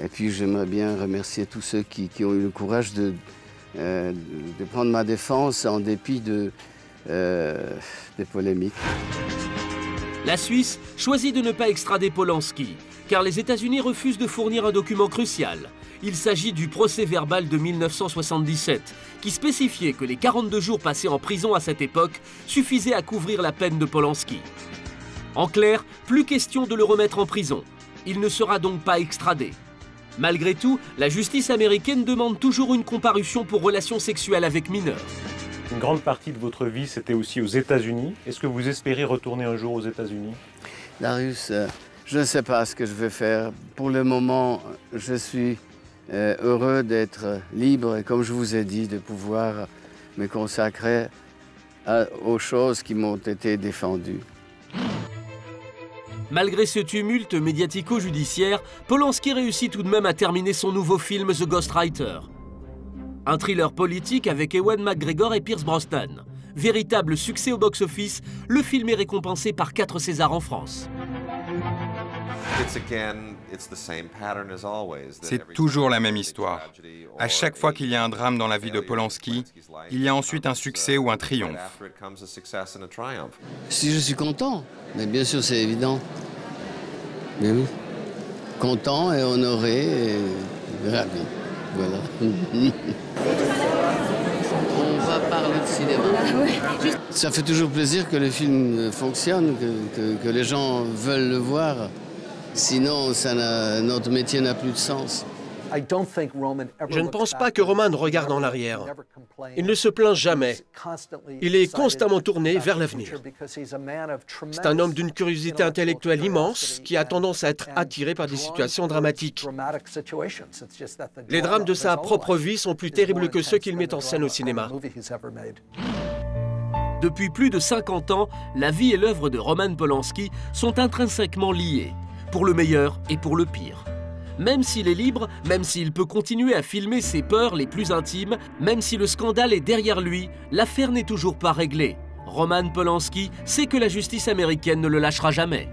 R: Et puis j'aimerais bien remercier tous ceux qui ont eu le courage de prendre ma défense en dépit des polémiques.
A: La Suisse choisit de ne pas extrader Polanski, car les États-Unis refusent de fournir un document crucial. Il s'agit du procès-verbal de 1977, qui spécifiait que les 42 jours passés en prison à cette époque suffisaient à couvrir la peine de Polanski. En clair, plus question de le remettre en prison. Il ne sera donc pas extradé. Malgré tout, la justice américaine demande toujours une comparution pour relations sexuelles avec mineurs.
Q: Une grande partie de votre vie, c'était aussi aux États-Unis. Est-ce que vous espérez retourner un jour aux États-Unis?
R: Darius, je ne sais pas ce que je vais faire. Pour le moment, je suis heureux d'être libre et, comme je vous ai dit, de pouvoir me consacrer aux choses qui m'ont été défendues.
A: Malgré ce tumulte médiatico-judiciaire, Polanski réussit tout de même à terminer son nouveau film The Ghostwriter. Un thriller politique avec Ewan McGregor et Pierce Brosnan. Véritable succès au box-office, le film est récompensé par 4 Césars en France.
C: C'est toujours la même histoire. À chaque fois qu'il y a un drame dans la vie de Polanski, il y a ensuite un succès ou un triomphe.
R: Si je suis content, mais bien sûr c'est évident. Mais oui. Content et honoré et ravi. Voilà. On va parler de cinéma. Ça fait toujours plaisir que le film fonctionne, que les gens veulent le voir. Sinon, notre métier n'a plus de sens.
S: Je ne pense pas que Roman regarde en arrière. Il ne se plaint jamais. Il est constamment tourné vers l'avenir. C'est un homme d'une curiosité intellectuelle immense qui a tendance à être attiré par des situations dramatiques. Les drames de sa propre vie sont plus terribles que ceux qu'il met en scène au cinéma.
A: Depuis plus de 50 ans, la vie et l'œuvre de Roman Polanski sont intrinsèquement liées, pour le meilleur et pour le pire. Même s'il est libre, même s'il peut continuer à filmer ses peurs les plus intimes, même si le scandale est derrière lui, l'affaire n'est toujours pas réglée. Roman Polanski sait que la justice américaine ne le lâchera jamais.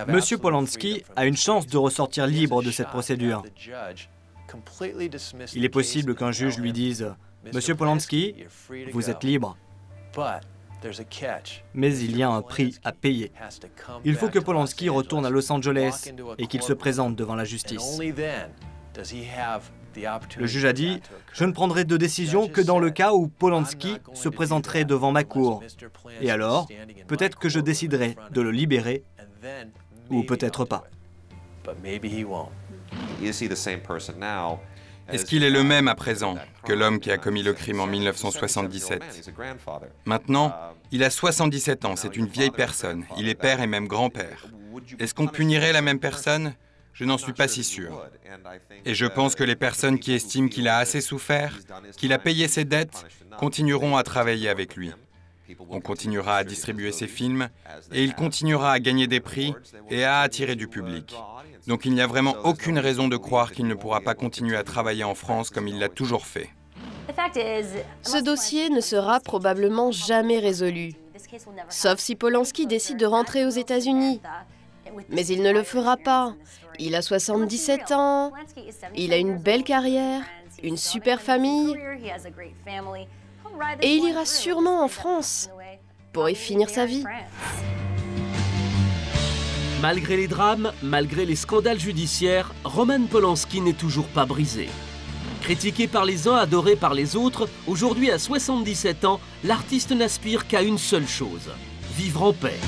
E: Monsieur Polanski a une chance de ressortir libre de cette procédure. Il est possible qu'un juge lui dise « Monsieur Polanski, vous êtes libre ». Mais il y a un prix à payer. Il faut que Polanski retourne à Los Angeles et qu'il se présente devant la justice. Le juge a dit « Je ne prendrai de décision que dans le cas où Polanski se présenterait devant ma cour. Et alors, peut-être que je déciderai de le libérer, ou peut-être pas. »
C: Est-ce qu'il est le même à présent que l'homme qui a commis le crime en 1977? Maintenant, il a 77 ans, c'est une vieille personne. Il est père et même grand-père. Est-ce qu'on punirait la même personne? Je n'en suis pas si sûr. Et je pense que les personnes qui estiment qu'il a assez souffert, qu'il a payé ses dettes, continueront à travailler avec lui. On continuera à distribuer ses films et il continuera à gagner des prix et à attirer du public. Donc il n'y a vraiment aucune raison de croire qu'il ne pourra pas continuer à travailler en France comme il l'a toujours fait.
B: Ce dossier ne sera probablement jamais résolu, sauf si Polanski décide de rentrer aux États-Unis. Mais il ne le fera pas. Il a 77 ans, il a une belle carrière, une super famille, et il ira sûrement en France pour y finir sa vie.
A: Malgré les drames, malgré les scandales judiciaires, Roman Polanski n'est toujours pas brisé. Critiqué par les uns, adoré par les autres, aujourd'hui à 77 ans, l'artiste n'aspire qu'à une seule chose, vivre en paix.